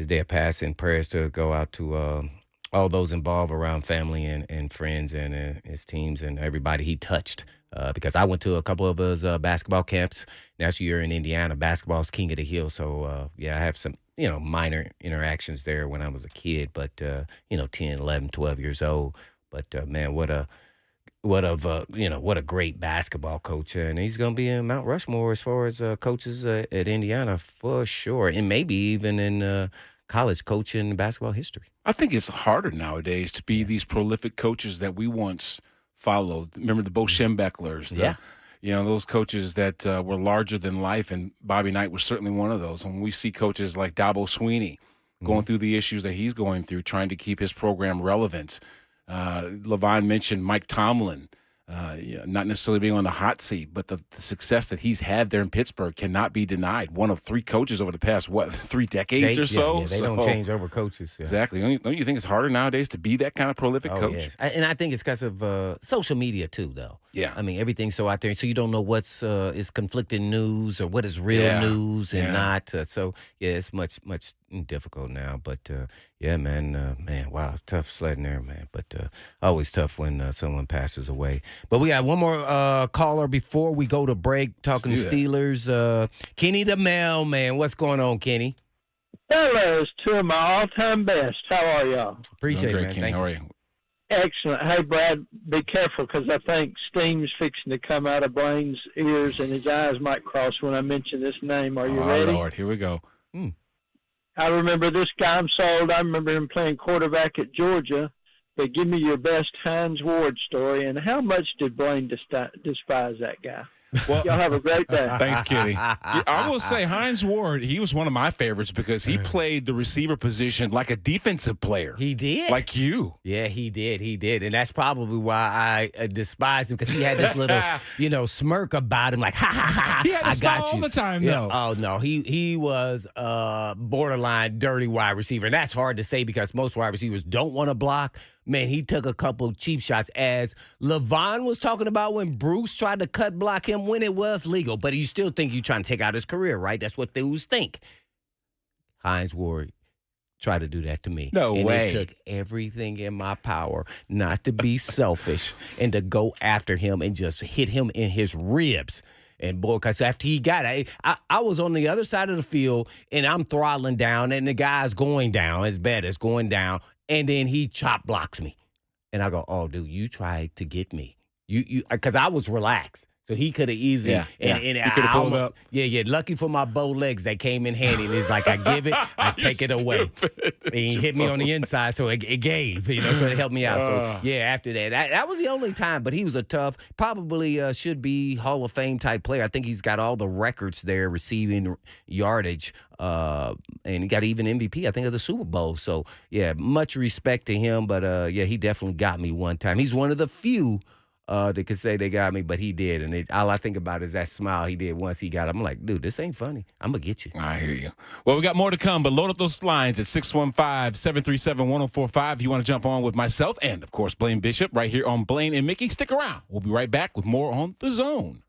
S3: day of passing, prayers to go out to all those involved around family and friends and his teams and everybody he touched. Because I went to a couple of his basketball camps. Last year in Indiana, basketball's king of the hill. So, I have some, minor interactions there when I was a kid, but, 10, 11, 12 years old. But, man, what a great basketball coach. And he's going to be in Mount Rushmore as far as coaches at Indiana for sure. And maybe even in college coaching basketball history.
S2: I think it's harder nowadays to be these prolific coaches that we once followed. Remember the Bo Schembechlers, those coaches that were larger than life, and Bobby Knight was certainly one of those. When we see coaches like Dabo Sweeney going through the issues that he's going through, trying to keep his program relevant. Levon mentioned Mike Tomlin, not necessarily being on the hot seat, but the success that he's had there in Pittsburgh cannot be denied. One of 3 coaches over the past, 3 decades or so?
S3: Yeah, they don't change over coaches. Yeah.
S2: Exactly. Don't you think it's harder nowadays to be that kind of prolific coach?
S3: Yes. And I think it's because of social media, too, though.
S2: Yeah.
S3: I mean, everything's so out there, so you don't know what's is conflicting news or what is real news and not. It's much difficult now. But, wow, tough sledding there, man. But always tough when someone passes away. But we got one more caller before we go to break, talking Steelers. Kenny the Mailman. What's going on, Kenny?
S9: Hello, it's 2 of my all-time best. How are y'all?
S3: Appreciate it, man.
S2: Kenny. How are you?
S9: Excellent. Hey, Brad, be careful because I think steam's fixing to come out of Blaine's ears and his eyes might cross when I mention this name. Are you ready?
S2: Oh, Lord, here we go.
S9: I remember this guy. I'm sold. I remember him playing quarterback at Georgia. But give me your best Hines Ward story, and how much did Blaine despise that guy? Well, y'all have a great day.
S2: Thanks, Kitty. I will say Hines Ward, he was one of my favorites because he played the receiver position like a defensive player.
S3: He did?
S2: Like you.
S3: Yeah, he did. And that's probably why I despised him, because he had this little, smirk about him, like, ha, ha, ha,
S2: he had to
S3: I
S2: smile
S3: got you.
S2: all the time, though.
S3: Oh, no, he was borderline dirty wide receiver. And that's hard to say because most wide receivers don't want to block. Man, he took a couple cheap shots, as Levon was talking about when Bruce tried to cut block him when it was legal. But you still think you're trying to take out his career, right? That's what dudes think. Hines Ward tried to do that to me.
S2: No way.
S3: And it took everything in my power not to be selfish and to go after him and just hit him in his ribs. And, boy, because after he got it, I was on the other side of the field, and I'm throttling down, and the guy's going down. His bed is going down. And then he chop blocks me. And I go, oh, dude, you tried to get me. You, because I was relaxed. So he could have easily. And
S2: he could have pulled up.
S3: Yeah. Lucky for my bow legs, they came in handy. And it's like, I give it, I take it away. And he hit me on the inside, so it gave, so it helped me out. So, after that was the only time. But he was a tough, probably should be Hall of Fame type player. I think he's got all the records there, receiving yardage. And he got even MVP, I think, of the Super Bowl. So, much respect to him. But, he definitely got me one time. He's one of the few They could say they got me, but he did. And all I think about is that smile he did once he got it. I'm like, dude, this ain't funny. I'm going to get you.
S2: I hear you. Well, we got more to come, but load up those lines at 615-737-1045 if you want to jump on with myself and, of course, Blaine Bishop right here on Blaine and Mickey. Stick around. We'll be right back with more on The Zone.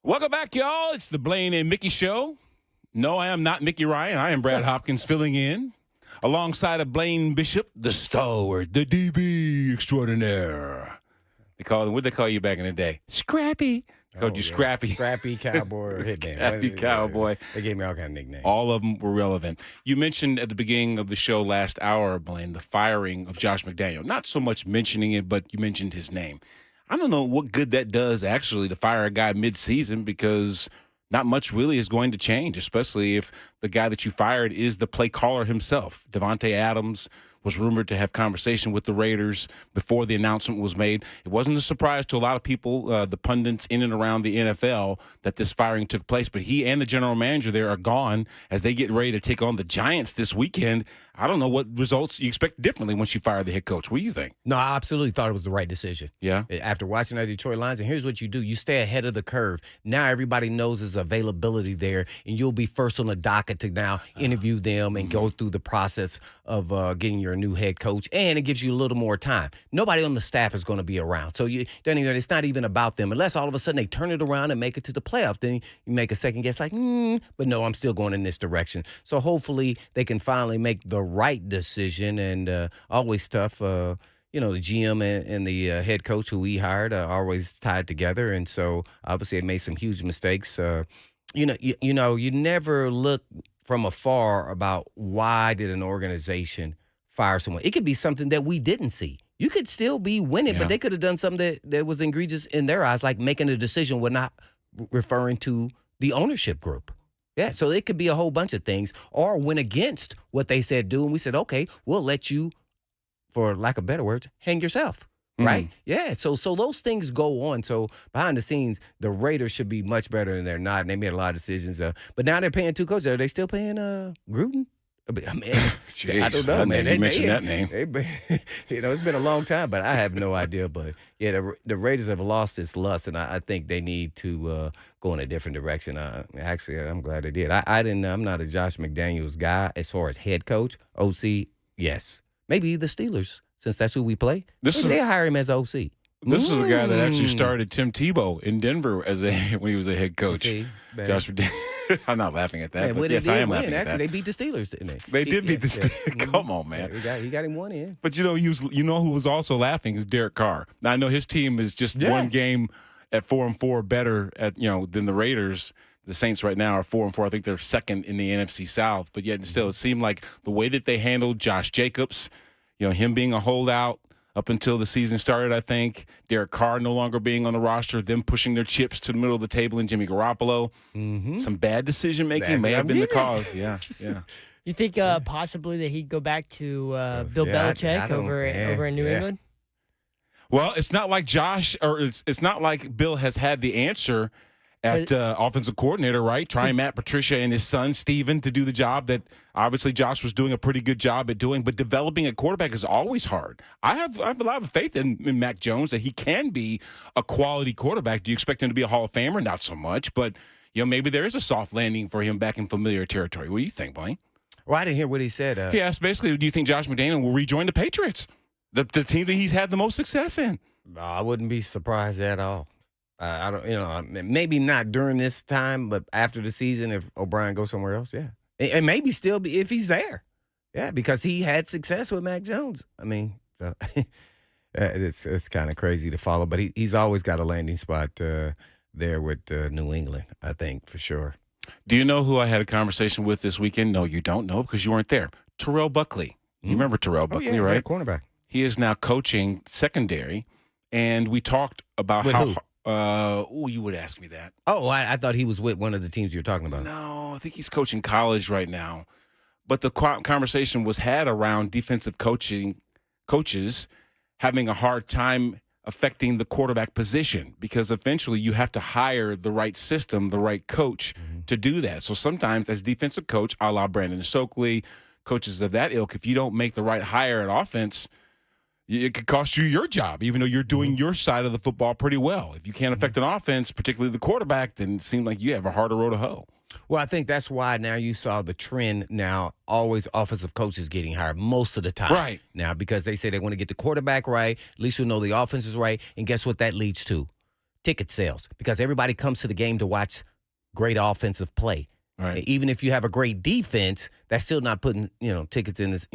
S2: Welcome back, y'all. It's the Blaine and Mickey Show. No, I am not Mickey Ryan. I am Brad Hopkins filling in alongside of Blaine Bishop, the stalwart, the DB extraordinaire. What'd they call you back in the day? Scrappy. They called you Scrappy.
S3: Scrappy Cowboy or Hitman.
S2: Scrappy Cowboy.
S3: They gave me all kind of nicknames.
S2: All of them were relevant. You mentioned at the beginning of the show last hour, Blaine, the firing of Josh McDaniel. Not so much mentioning it, but you mentioned his name. I don't know what good that does, actually, to fire a guy mid-season because not much really is going to change, especially if the guy that you fired is the play caller himself. Devontae Adams was rumored to have conversation with the Raiders before the announcement was made. It wasn't a surprise to a lot of people, the pundits in and around the NFL, that this firing took place. But he and the general manager there are gone as they get ready to take on the Giants this weekend. I don't know what results you expect differently once you fire the head coach. What do you think?
S3: No, I absolutely thought it was the right decision.
S2: Yeah?
S3: After watching the Detroit Lions, and here's what you do. You stay ahead of the curve. Now everybody knows there's availability there, and you'll be first on the docket to now interview them and go through the process of getting your new head coach, and it gives you a little more time. Nobody on the staff is going to be around, so it's not even about them. Unless all of a sudden they turn it around and make it to the playoff, then you make a second guess like, but no, I'm still going in this direction. So hopefully they can finally make the right decision, and always tough. The GM and the head coach who we hired are always tied together, and so obviously they made some huge mistakes. You never look from afar about why did an organization fire someone. It could be something that we didn't see. You could still be winning, but they could have done something that was egregious in their eyes, like making a decision when not referring to the ownership group. Yeah, so it could be a whole bunch of things, or went against what they said do, and we said, okay, we'll let you, for lack of better words, hang yourself, right? Yeah, so those things go on. So behind the scenes, the Raiders should be much better than they're not, and they made a lot of decisions. But now they're paying two coaches. Are they still paying Gruden? I mean,
S2: Jeez,
S3: I don't know, man.
S2: You mentioned that name.
S3: It's been a long time, but I have no idea. But yeah, the Raiders have lost its lust, and I think they need to go in a different direction. Actually, I'm glad they did. I'm not a Josh McDaniels guy as far as head coach. OC, yes, maybe the Steelers, since that's who we play. They hire him as OC.
S2: This is the guy that actually started Tim Tebow in Denver when he was a head coach. Josh McDaniels. I'm not laughing at that, but yes, I am laughing at that.
S3: They beat the Steelers, didn't
S2: they? They did beat the Steelers. Come on, man.
S3: Yeah, he got him one in.
S2: But you know who was also laughing is Derek Carr. Now I know his team is just one game at 4-4 better than the Raiders. The Saints right now are 4-4. I think they're second in the NFC South. But yet and still, it seemed like the way that they handled Josh Jacobs, him being a holdout up until the season started, I think. Derek Carr no longer being on the roster, them pushing their chips to the middle of the table, and Jimmy Garoppolo. Some bad decision-making may have been the cause. Yeah.
S7: You think possibly that he'd go back to Bill Belichick over in New England?
S2: Well, it's not like Josh, or it's not like Bill has had the answer at offensive coordinator, right? Trying Matt Patricia and his son, Steven, to do the job that obviously Josh was doing a pretty good job at doing. But developing a quarterback is always hard. I have a lot of faith in Mac Jones that he can be a quality quarterback. Do you expect him to be a Hall of Famer? Not so much. But, maybe there is a soft landing for him back in familiar territory. What do you think, Blaine?
S3: Well, I didn't hear what he said.
S2: He asked basically, do you think Josh McDaniel will rejoin the Patriots, the team that he's had the most success in?
S3: I wouldn't be surprised at all. I don't, maybe not during this time, but after the season, if O'Brien goes somewhere else, yeah. And maybe still be if he's there. Yeah, because he had success with Mac Jones. I mean, it's kind of crazy to follow, but he's always got a landing spot there with New England, I think, for sure.
S2: Do you know who I had a conversation with this weekend? No, you don't know because you weren't there. Terrell Buckley. You remember Terrell Buckley, right?
S3: Yeah, cornerback.
S2: He is now coaching secondary, and we talked about
S3: with
S2: how
S3: who?
S2: You would ask me that.
S3: Oh, I thought he was with one of the teams you were talking about.
S2: No, I think he's coaching college right now. But the conversation was had around defensive coaches having a hard time affecting the quarterback position because eventually you have to hire the right system, the right coach to do that. So sometimes as defensive coach, a la Brandon Stokely, coaches of that ilk, if you don't make the right hire at offense, it could cost you your job, even though you're doing your side of the football pretty well. If you can't affect an offense, particularly the quarterback, then it seems like you have a harder row to hoe.
S3: Well, I think that's why now you saw the trend now, always offensive coaches getting hired most of the time.
S2: Right.
S3: Now, because they say they want to get the quarterback right, at least you'll know the offense is right, and guess what that leads to? ticket sales because everybody comes to the game to watch great offensive play.
S2: Right.
S3: Even if you have a great defense, that's still not putting, tickets in this,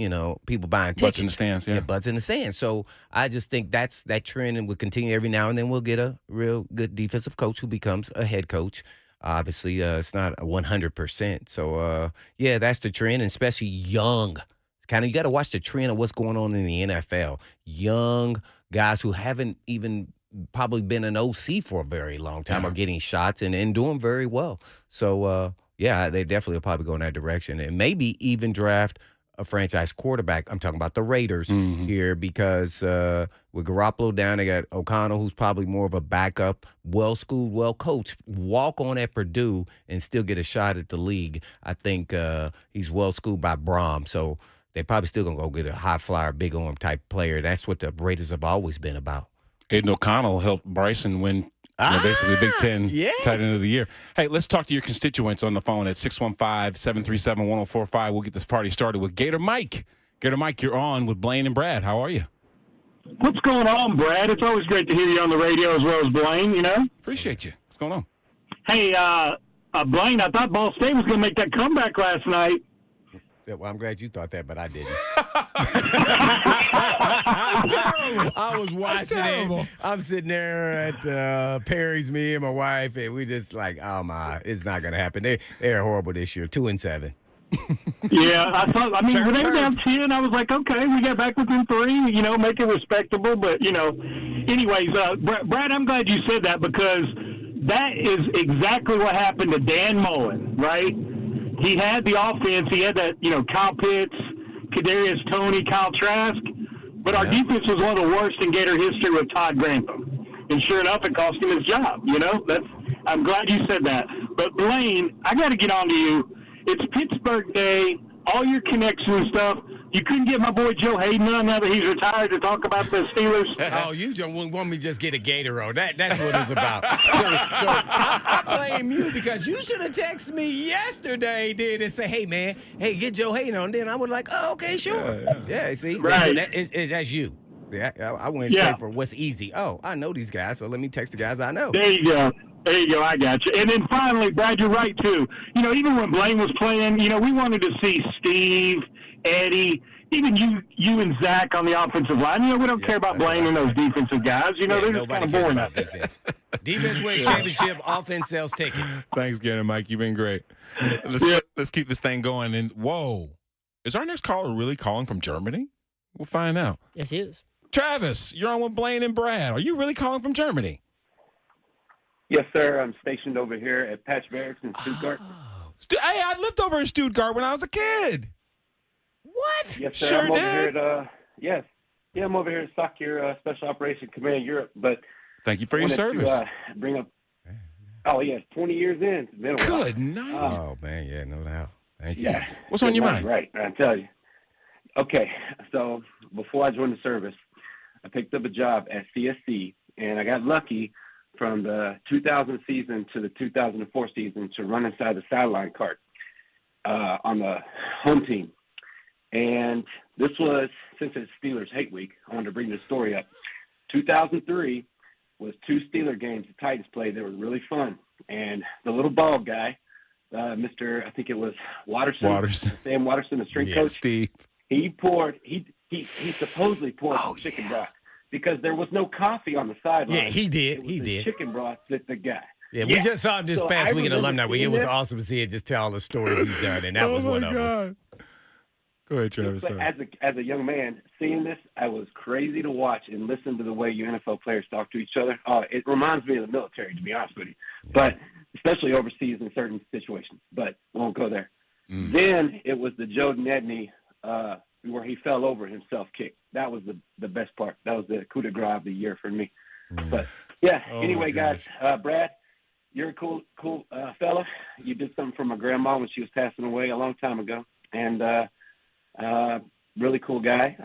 S3: people buying tickets.
S2: Butts in the stands, yeah.
S3: Butts in the stands. So I just think that trend and will continue every now and then. We'll get a real good defensive coach who becomes a head coach. Obviously, it's not 100%. So, that's the trend, and especially young. It's you got to watch the trend of what's going on in the NFL. Young guys who haven't even probably been an OC for a very long time are getting shots and doing very well. So, they definitely will probably go in that direction and maybe even draft a franchise quarterback. I'm talking about the Raiders here because with Garoppolo down, they got O'Connell, who's probably more of a backup, well-schooled, well-coached, walk on at Purdue and still get a shot at the league. I think he's well-schooled by Brom, so they're probably still going to go get a high-flyer, big-arm type player. That's what the Raiders have always been about.
S2: Aiden O'Connell helped Bryson win basically Big Ten tight end of the year. Hey, let's talk to your constituents on the phone at 615-737-1045. We'll get this party started with Gator Mike. Gator Mike, you're on with Blaine and Brad. How are you?
S8: What's going on, Brad? It's always great to hear you on the radio as well as Blaine,
S2: Appreciate you. What's going on?
S8: Hey, Blaine, I thought Ball State was going to make that comeback last night.
S3: Yeah, well, I'm glad you thought that, but I didn't. I was watching it. I'm sitting there at Perry's, me and my wife, and we just like, oh my, it's not gonna happen. They're horrible this year, 2-7.
S8: Yeah, I mean, when they were down 10, I was like, okay, we got back within 3, make it respectable. But, anyways, Brad, I'm glad you said that because that is exactly what happened to Dan Mullen, right? He had the offense. He had that, Kyle Pitts, Kadarius Toney, Kyle Trask. But our defense was one of the worst in Gator history with Todd Grantham. And sure enough, it cost him his job, I'm glad you said that. But, Blaine, I got to get on to you. It's Pittsburgh Day, all your connections and stuff. You couldn't get my boy Joe Hayden on now that he's retired to talk about the Steelers.
S3: Oh, you don't want me to just get a Gator on. That's what it's about. So I blame you because you should have texted me yesterday, and say, hey, man, get Joe Hayden on. Then I was like, oh, okay, sure. Yeah see?
S8: Right.
S3: That's you. Yeah, I went straight for what's easy. Oh, I know these guys, so let me text the guys I know.
S8: There you go. I got you. And then finally, Brad, you're right, too. Even when Blaine was playing, we wanted to see Steve, Eddie, even you and Zach on the offensive line. We don't care about Blaine and those defensive guys. They're just kind of boring.
S3: Defense. Defense wins championship, offense sells tickets.
S2: Thanks, Gator Mike. You've been great. Let's keep this thing going. And, whoa, is our next caller really calling from Germany? We'll find out.
S7: Yes, he is.
S2: Travis, you're on with Blaine and Brad. Are you really calling from Germany?
S10: Yes, sir. I'm stationed over here at Patch Barracks in Stuttgart.
S2: Hey, I lived over in Stuttgart when I was a kid.
S3: What?
S10: Yes, sir.
S2: Sure
S10: I'm
S2: did.
S10: Over here at, I'm over here at SOC, your Special Operations Command Europe. But
S2: thank you for your service.
S10: To, bring up. 20 years in. It's been a while.
S2: Good night.
S3: Oh man, yeah, no doubt. Thank you.
S10: Yes.
S2: What's on your mind?
S10: Right, I tell you. Okay, so before I joined the service, I picked up a job at CSC, and I got lucky from the 2000 season to the 2004 season to run inside the sideline cart on the home team. And this was, since it's Steelers Hate Week, I wanted to bring this story up. 2003 was 2 Steeler games the Titans played. They were really fun. And the little bald guy, Mr. I think it was Watterson. Sam Watterson, the string coach.
S2: Steve.
S10: He supposedly poured chicken broth because there was no coffee on the sideline.
S3: Yeah, he did.
S10: He did. Chicken broth that the guy.
S3: Yeah, we just saw him this past week in Alumni Week. It was awesome to see it, just tell all the stories he's done, and that was one of them.
S2: Go ahead, Travis.
S10: But as a young man, seeing this, I was crazy to watch and listen to the way you NFL players talk to each other. It reminds me of the military, to be honest with you, but especially overseas in certain situations. But won't go there. Then it was the Joe Nedney where he fell over himself kick. That was the best part. That was the coup de grace of the year for me. But anyway, guys, Brad, you're a cool fella. You did something for my grandma when she was passing away a long time ago, and really cool guy.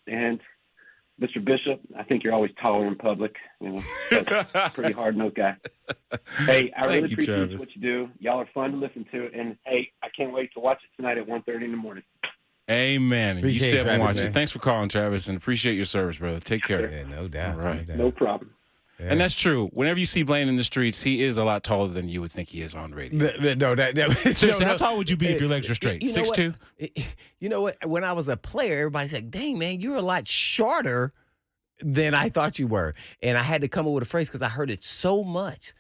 S10: And Mr. Bishop, I think you're always taller in public. Pretty hard-nosed guy. Hey, I really appreciate what you do. Y'all are fun to listen to, and hey, I can't wait to watch it tonight at 1:30 in the morning.
S2: Amen.
S3: Appreciate
S2: you step and watch
S3: man.
S2: it. Thanks for calling, Travis, and appreciate your service, brother. Take care.
S3: Yeah, no doubt.
S2: All right.
S10: No problem.
S2: And that's true. Whenever you see Blaine in the streets, he is a lot taller than you would think he is on radio. Seriously, how tall would you be if your legs were straight? 6'2"?
S3: You know what? When I was a player, everybody said, dang, man, you're a lot shorter than I thought you were. And I had to come up with a phrase because I heard it so much.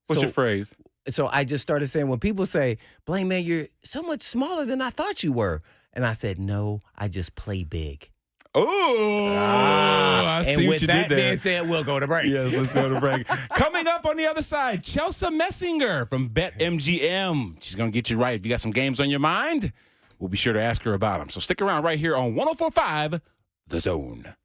S2: What's your phrase?
S3: So I just started saying, when people say, Blaine, man, you're so much smaller than I thought you were. And I said, no, I just play big.
S2: Oh, I see
S3: and
S2: what
S3: with
S2: you
S3: that
S2: did there.
S3: being said, we'll go to break.
S2: Yes, let's go to break. Coming up on the other side, Chelsa Messinger from BetMGM. She's going to get you right. If you got some games on your mind, we'll be sure to ask her about them. So stick around right here on 104.5 The Zone.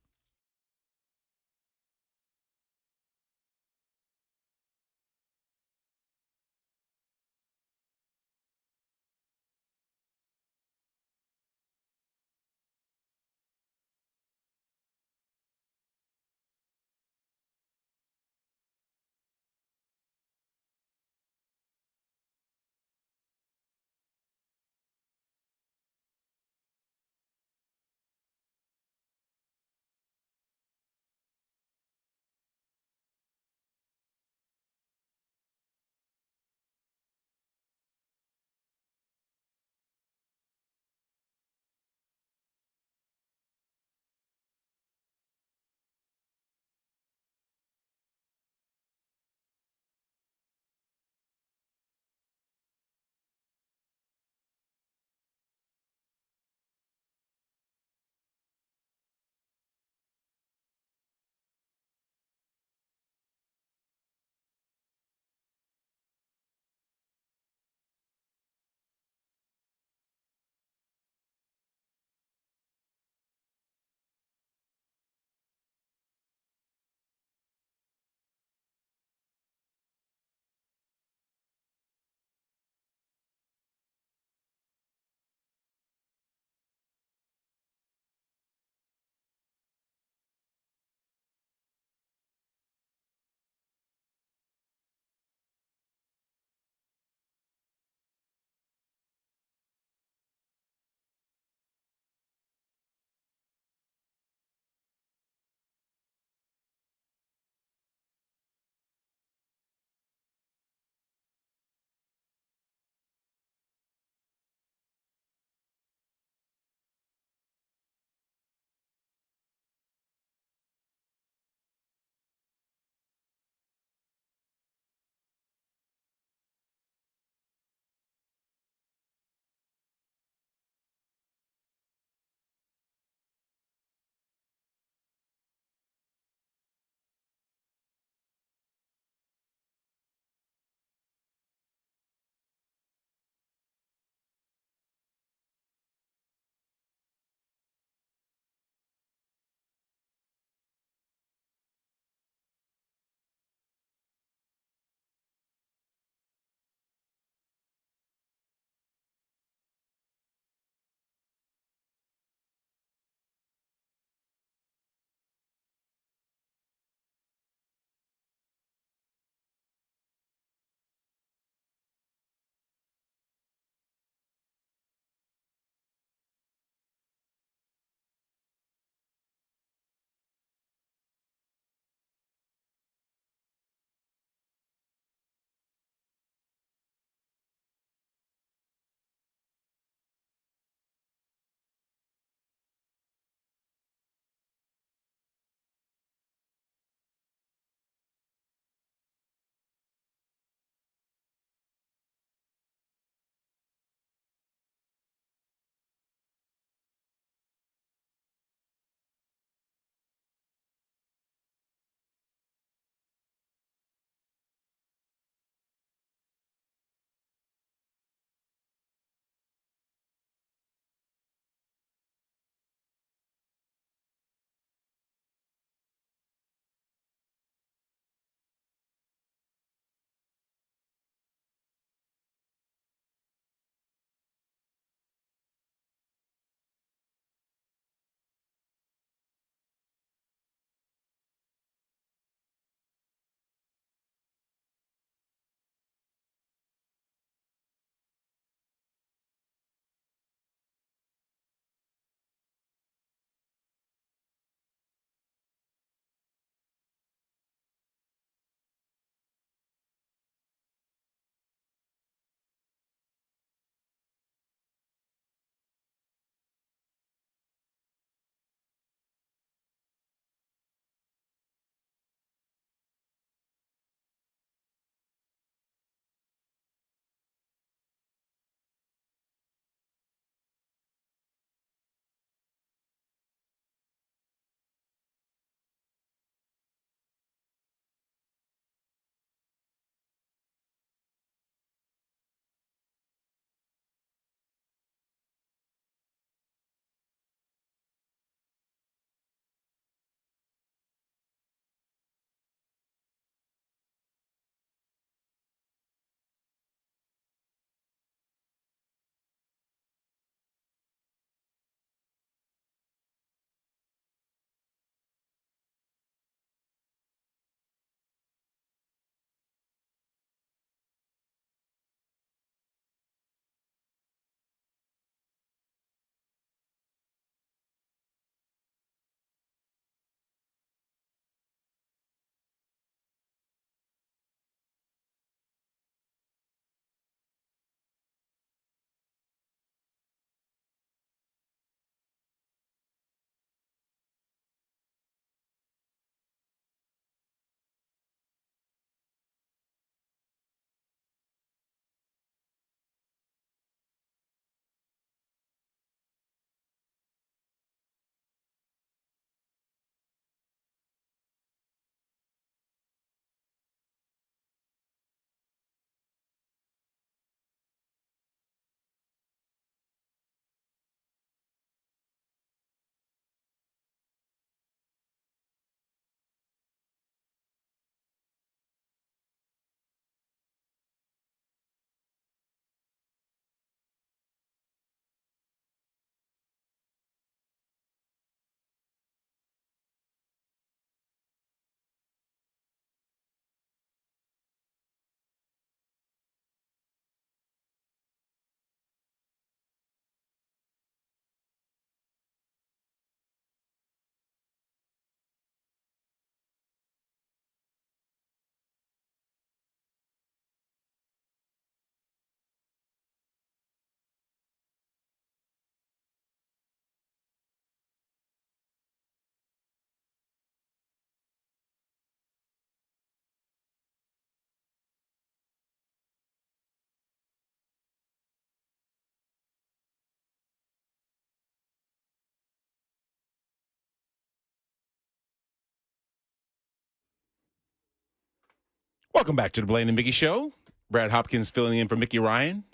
S2: Welcome back to the Blaine and Mickey Show. Brad Hopkins filling in for Mickey Ryan.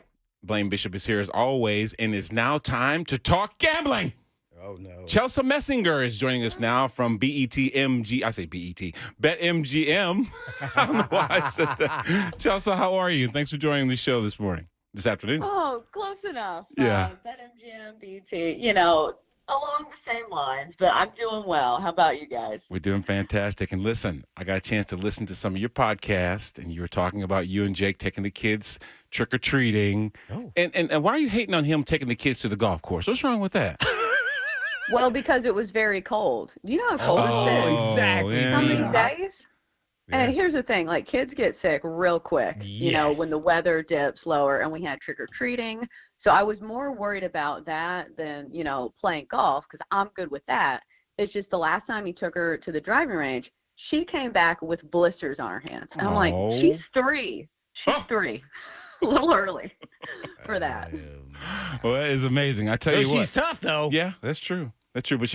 S2: Blaine Bishop is here as always, and it's now time to talk gambling.
S3: Oh, no.
S2: Chelsa Messinger is joining us now from BETMG. I say BET. BetMGM. I don't know why I said that. Chelsa, how are you? Thanks for joining the show this afternoon.
S11: Oh, close enough.
S2: Yeah.
S11: BetMGM, BT, along the same lines, but I'm doing well. How about you guys?
S2: We're doing fantastic. And listen, I got a chance to listen to some of your podcasts, and you were talking about you and Jake taking the kids trick-or-treating.
S3: Oh.
S2: And why are you hating on him taking the kids to the golf course? What's wrong with that?
S11: Well, because it was very cold. Do you know how cold it's been?
S3: Exactly.
S11: Some of these
S2: Yeah.
S11: days? And here's the thing, like kids get sick real quick, when the weather dips lower, and we had trick-or-treating. So I was more worried about that than, playing golf, because I'm good with that. It's just the last time he took her to the driving range, she came back with blisters on her hands. And I'm like, she's 3. She's 3. A little early for that.
S2: Well, that is amazing. I tell you what.
S3: She's tough, though.
S2: Yeah, that's true. That's true. But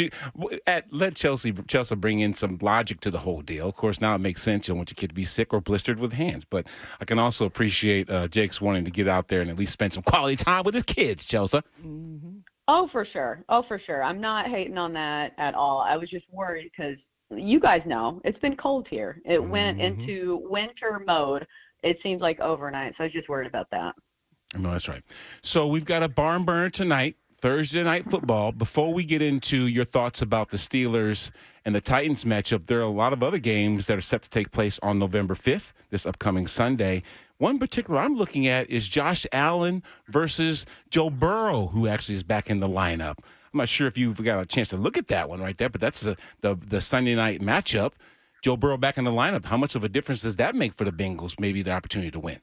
S2: let Chelsea bring in some logic to the whole deal. Of course, now it makes sense. You don't want your kid to be sick or blistered with hands. But I can also appreciate Jake's wanting to get out there and at least spend some quality time with his kids, Chelsea.
S11: Mm-hmm. Oh, for sure. I'm not hating on that at all. I was just worried because you guys know it's been cold here. It went into winter mode. It seems like overnight. So I was just worried about that.
S2: No, that's right. So we've got a barn burner tonight. Thursday night football. Before we get into your thoughts about the Steelers and the Titans matchup, there are a lot of other games that are set to take place on November 5th, this upcoming Sunday. One particular I'm looking at is Josh Allen versus Joe Burrow, who actually is back in the lineup. I'm not sure if you've got a chance to look at that one right there, but that's the Sunday night matchup. Joe Burrow back in the lineup. How much of a difference does that make for the Bengals? Maybe the opportunity to win.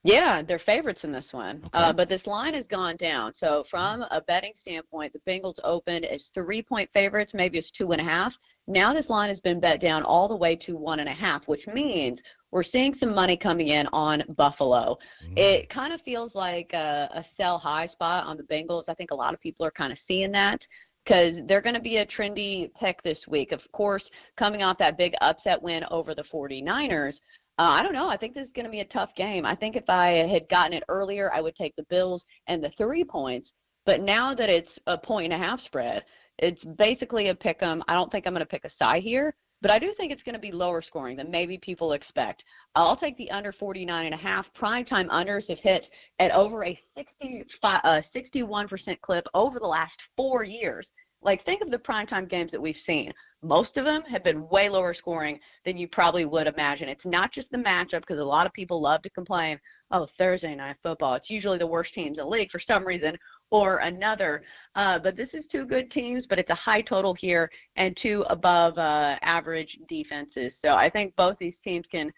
S11: Yeah, they're favorites in this one. Okay. But this line has gone down. So from a betting standpoint, the Bengals opened as 3-point favorites, maybe it's 2.5. Now this line has been bet down all the way to 1.5, which means we're seeing some money coming in on Buffalo. It kind of feels like a sell high spot on the Bengals. I think a lot of people are kind of seeing that because they're going to be a trendy pick this week. Of course, coming off that big upset win over the 49ers, I don't know. I think this is going to be a tough game. I think if I had gotten it earlier, I would take the Bills and the 3 points. But now that it's a 1.5 spread, it's basically a pick 'em. I don't think I'm going to pick a side here, but I do think it's going to be lower scoring than maybe people expect. I'll take the under 49.5. Primetime unders have hit at over a 61% clip over the last 4 years. Like, think of the primetime games that we've seen. Most of them have been way lower scoring than you probably would imagine. It's not just the matchup, because a lot of people love to complain, oh, Thursday night football, it's usually the worst teams in the league for some reason or another. But this is 2 good teams, but it's a high total here and 2 above average defenses. So I think both these teams can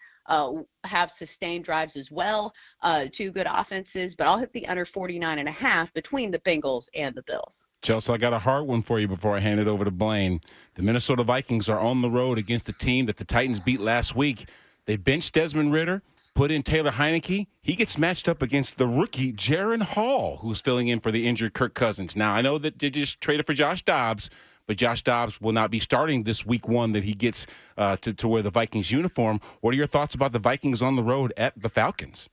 S11: have sustained drives as well, 2 good offenses, but I'll hit the under 49.5 between the Bengals and the Bills.
S2: Chelsea, I got a hard one for you before I hand it over to Blaine. The Minnesota Vikings are on the road against the team that the Titans beat last week. They benched Desmond Ridder, put in Taylor Heineke. He gets matched up against the rookie Jaron Hall, who's filling in for the injured Kirk Cousins. Now, I know that they just traded for Josh Dobbs, but Josh Dobbs will not be starting this week 1 that he gets to wear the Vikings uniform. What are your thoughts about the Vikings on the road at the Falcons?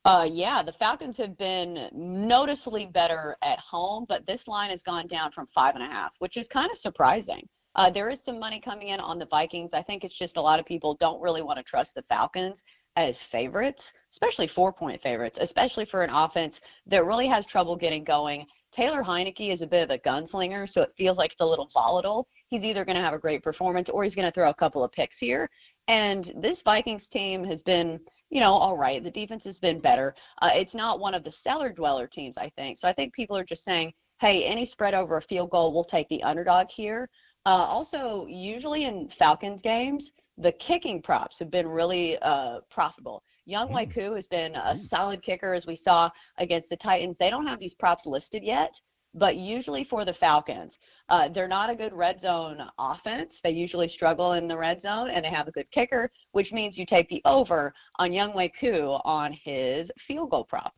S11: Yeah, the Falcons have been noticeably better at home, but this line has gone down from 5.5, which is kind of surprising. There is some money coming in on the Vikings. I think it's just a lot of people don't really want to trust the Falcons as favorites, especially 4-point favorites, especially for an offense that really has trouble getting going. Taylor Heineke is a bit of a gunslinger, so it feels like it's a little volatile. He's either going to have a great performance or he's going to throw a couple of picks here. And this Vikings team has been, all right. The defense has been better. It's not one of the cellar dweller teams, I think. So I think people are just saying, hey, any spread over a field goal, we'll take the underdog here. Also, usually in Falcons games, the kicking props have been really profitable. Younghoe Koo has been a solid kicker, as we saw against the Titans. They don't have these props listed yet, but usually for the Falcons, they're not a good red zone offense. They usually struggle in the red zone, and they have a good kicker, which means you take the over on Younghoe Koo on his field goal prop.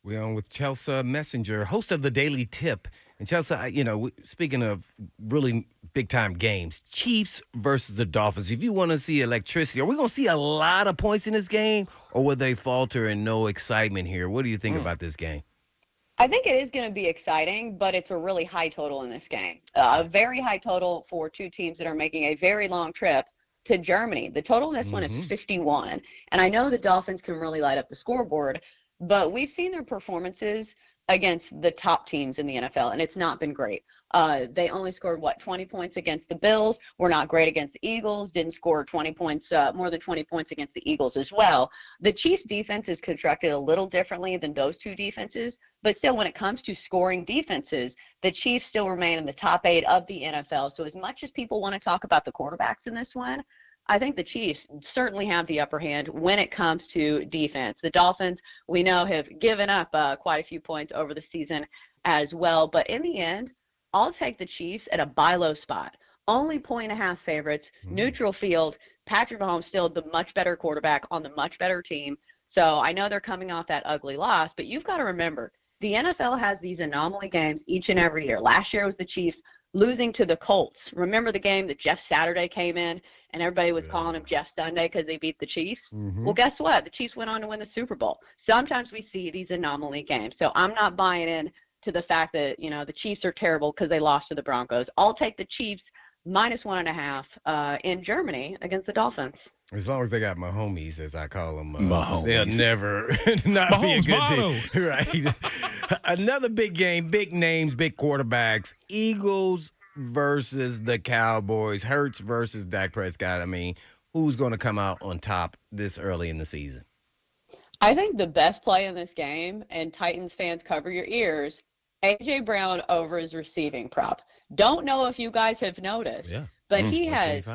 S3: We're on with Chelsa Messinger, host of the Daily Tip. And Chelsa, speaking of really big-time games. Chiefs versus the Dolphins. If you want to see electricity, are we going to see a lot of points in this game, or will they falter and no excitement here? What do you think about this game?
S11: I think it is going to be exciting, but it's a really high total in this game. A very high total for two teams that are making a very long trip to Germany. The total in this one is 51. And I know the Dolphins can really light up the scoreboard, but we've seen their performances against the top teams in the NFL, and it's not been great. They only scored, 20 points against the Bills. Were not great against the Eagles. Didn't score 20 points, more than 20 points against the Eagles as well. The Chiefs' defense is constructed a little differently than those two defenses, but still, when it comes to scoring defenses, the Chiefs still remain in the top 8 of the NFL. So as much as people want to talk about the quarterbacks in this one, I think the Chiefs certainly have the upper hand when it comes to defense. The Dolphins, we know, have given up quite a few points over the season as well. But in the end, I'll take the Chiefs at a buy low spot. Only 1.5 favorites, neutral field. Patrick Mahomes still the much better quarterback on the much better team. So I know they're coming off that ugly loss, but you've got to remember, the NFL has these anomaly games each and every year. Last year was the Chiefs losing to the Colts. Remember the game that Jeff Saturday came in and everybody was calling him Jeff Sunday because they beat the Chiefs? Well, guess what? The Chiefs went on to win the Super Bowl. Sometimes we see these anomaly games. So I'm not buying in to the fact that, the Chiefs are terrible because they lost to the Broncos. I'll take the Chiefs -1.5 in Germany against the Dolphins.
S3: As long as they got Mahomes, as I call them,
S2: Mahomes.
S3: they'll never not
S2: Mahomes
S3: be a
S2: motto.
S3: good team. Right. Another big game, big names, big quarterbacks. Eagles versus the Cowboys. Hurts versus Dak Prescott. I mean, who's going to come out on top this early in the season?
S11: I think the best play in this game, and Titans fans cover your ears, A.J. Brown over his receiving prop. Don't know if you guys have noticed, but he has,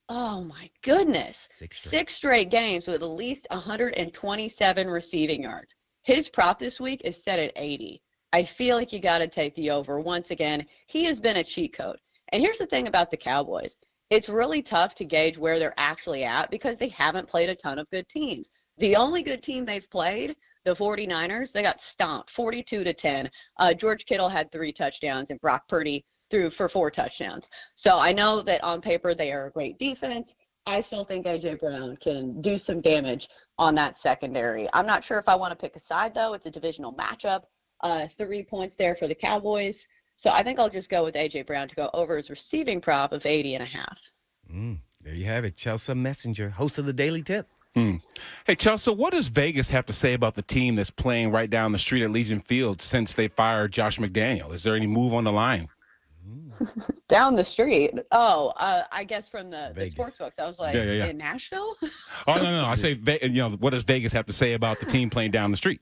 S11: oh my goodness, 6 straight games with at least 127 receiving yards. His prop this week is set at 80. I feel like you got to take the over. Once again, he has been a cheat code. And here's the thing about the Cowboys. It's really tough to gauge where they're actually at because they haven't played a ton of good teams. The only good team they've played, the 49ers, they got stomped 42-10. George Kittle had 3 touchdowns and Brock Purdy threw for 4 touchdowns. So I know that on paper they are a great defense. I still think A.J. Brown can do some damage on that secondary. I'm not sure if I want to pick a side, though. It's a divisional matchup. 3 points there for the Cowboys. So I think I'll just go with A.J. Brown to go over his receiving prop of 80.5.
S3: There you have it. Chelsa Messinger, host of the Daily Tip.
S2: Hey, Chelsea, what does Vegas have to say about the team that's playing right down the street at Legion Field since they fired Josh McDaniel? Is there any move on the line?
S11: Down the street? Oh, I guess from the sports books. I was like, in Nashville?
S2: Oh, no. I say, what does Vegas have to say about the team playing down the street?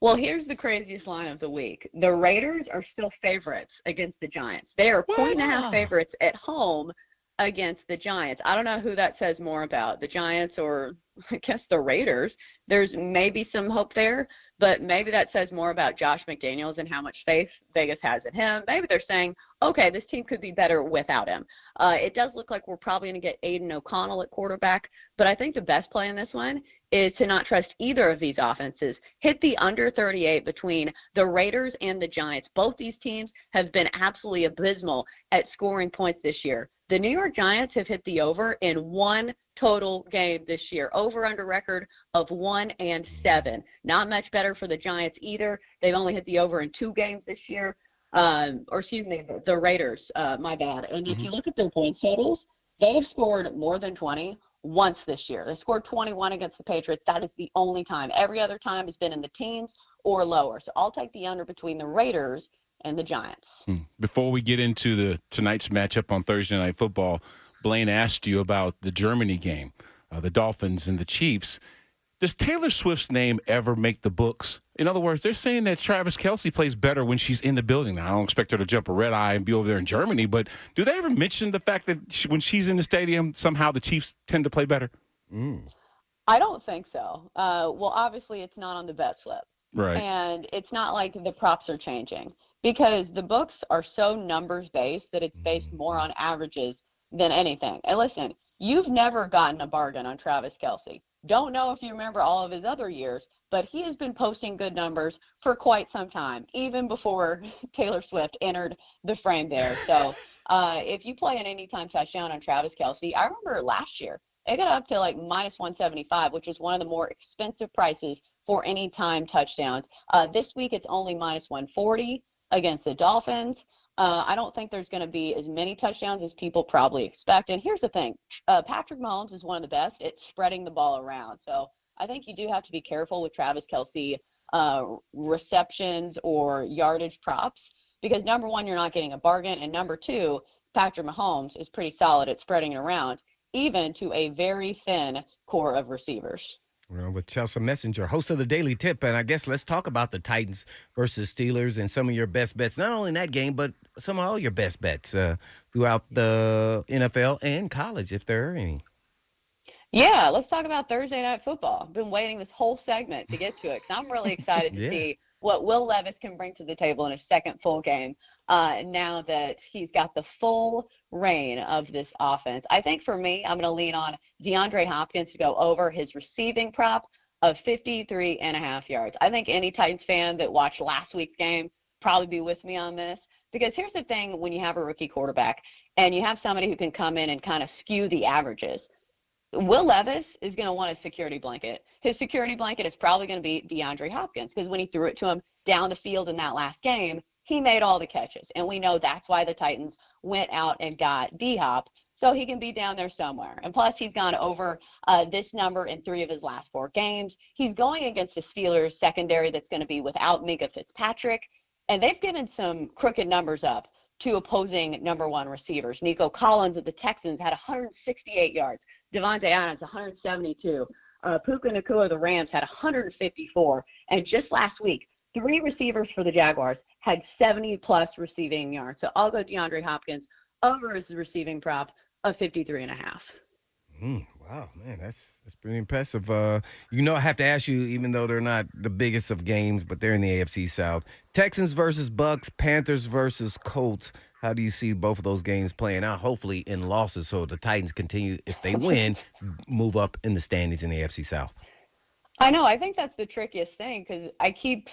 S11: Well, here's the craziest line of the week. The Raiders are still favorites against the Giants. They are 1.5 favorites at home against the Giants. I don't know who that says more about, the Giants or I guess the Raiders. There's maybe some hope there, but maybe that says more about Josh McDaniels and how much faith Vegas has in him. Maybe they're saying, okay, this team could be better without him. It does look like we're probably going to get Aiden O'Connell at quarterback, but I think the best play in this one is to not trust either of these offenses. Hit the under 38 between the Raiders and the Giants. Both these teams have been absolutely abysmal at scoring points this year. The New York Giants have hit the over in 1 total game this year. Over-under record of 1-7. Not much better for the Giants either. They've only hit the over in 2 games this year. The Raiders, my bad. And if you look at their points totals, they've scored more than 20 once this year. They scored 21 against the Patriots. That is the only time. Every other time has been in the teens or lower. So I'll take the under between the Raiders and the Giants.
S2: Before we get into tonight's matchup on Thursday Night Football, Blaine asked you about the Germany game, the Dolphins and the Chiefs. Does Taylor Swift's name ever make the books? In other words, they're saying that Travis Kelce plays better when she's in the building. Now, I don't expect her to jump a red eye and be over there in Germany, but do they ever mention the fact that when she's in the stadium, somehow the Chiefs tend to play better?
S11: I don't think so. Well, obviously, it's not on the bet slip.
S2: Right.
S11: And it's not like the props are changing because the books are so numbers-based that it's based more on averages than anything. And listen, you've never gotten a bargain on Travis Kelce. Don't know if you remember all of his other years, but he has been posting good numbers for quite some time, even before Taylor Swift entered the frame there. So if you play an anytime touchdown on Travis Kelce, I remember last year, it got up to like minus 175, which is one of the more expensive prices for anytime touchdowns. This week, it's only minus 140 against the Dolphins. I don't think there's going to be as many touchdowns as people probably expect. And here's the thing. Patrick Mahomes is one of the best at spreading the ball around. So I think you do have to be careful with Travis Kelce receptions or yardage props because, number one, you're not getting a bargain. And number two, Patrick Mahomes is pretty solid at spreading it around, even to a very thin core of receivers.
S3: We're with Chelsa Messinger, host of the Daily Tip, and I guess let's talk about the Titans versus Steelers and some of your best bets, not only in that game, but some of all your best bets throughout the NFL and college, if there are any.
S11: Yeah, let's talk about Thursday Night Football. I've been waiting this whole segment to get to it because I'm really excited to see what Will Levis can bring to the table in his second full game now that he's got the full reign of this offense. I think for me, I'm going to lean on DeAndre Hopkins to go over his receiving prop of 53.5 yards. I think any Titans fan that watched last week's game probably be with me on this because here's the thing when you have a rookie quarterback and you have somebody who can come in and kind of skew the averages. Will Levis is going to want a security blanket. His security blanket is probably going to be DeAndre Hopkins because when he threw it to him down the field in that last game, he made all the catches. And we know that's why the Titans went out and got D-Hop, so he can be down there somewhere. And plus, he's gone over this number in 3 of his last 4 games. He's going against the Steelers secondary that's going to be without Minka Fitzpatrick, and they've given some crooked numbers up to opposing number 1 receivers. Nico Collins of the Texans had 168 yards. Devontae Adams, 172. Puka Nacua of the Rams had 154. And just last week, 3 receivers for the Jaguars had 70-plus receiving yards. So I'll go DeAndre Hopkins over his receiving prop of 53.5.
S3: Wow, man, that's pretty impressive. I have to ask you, even though they're not the biggest of games, but they're in the AFC South. Texans versus Bucks, Panthers versus Colts. How do you see both of those games playing out, hopefully in losses, so the Titans continue, if they win, move up in the standings in the AFC South?
S11: I know. I think that's the trickiest thing because I keep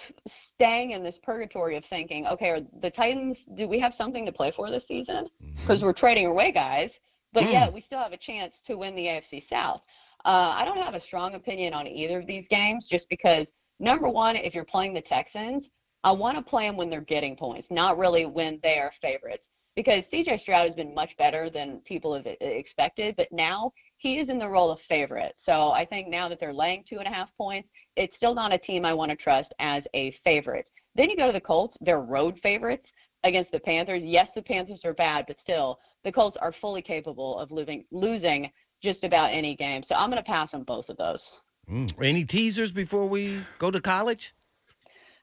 S11: staying in this purgatory of thinking, okay, are the Titans, do we have something to play for this season? Because we're trading away guys, but yet we still have a chance to win the AFC South. I don't have a strong opinion on either of these games just because, number one, if you're playing the Texans, I want to play them when they're getting points, not really when they are favorites. Because C.J. Stroud has been much better than people have expected, but now he is in the role of favorite. So I think now that they're laying 2.5 points, it's still not a team I want to trust as a favorite. Then you go to the Colts. They're road favorites against the Panthers. Yes, the Panthers are bad, but still, the Colts are fully capable of losing just about any game. So I'm going to pass on both of those.
S3: Any teasers before we go to college?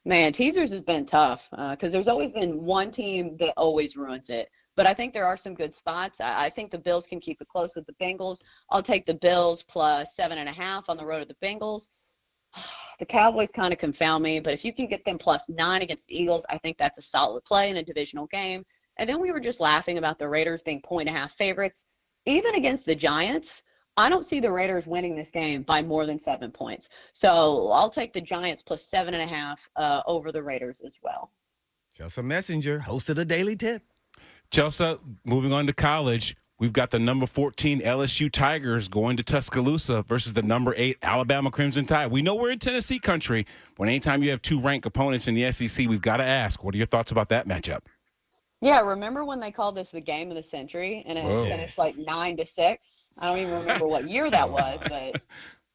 S11: Man, teasers has been tough because there's always been one team that always ruins it. But I think there are some good spots. I think the Bills can keep it close with the Bengals. I'll take the Bills plus 7.5 on the road of the Bengals. The Cowboys kind of confound me, but if you can get them plus 9 against the Eagles, I think that's a solid play in a divisional game. And then we were just laughing about the Raiders being 1.5 favorites. Even against the Giants, I don't see the Raiders winning this game by more than 7 points. So I'll take the Giants plus 7.5 over the Raiders as well.
S3: Chelsa Messinger, host of the Daily Tip.
S2: Chelsa, moving on to college, we've got the number 14 LSU Tigers going to Tuscaloosa versus the number 8 Alabama Crimson Tide. We know we're in Tennessee country, but anytime you have 2 ranked opponents in the SEC, we've got to ask, what are your thoughts about that matchup?
S11: Yeah, remember when they called this the game of the century and it finished like 9-6? I don't even remember what year that was, but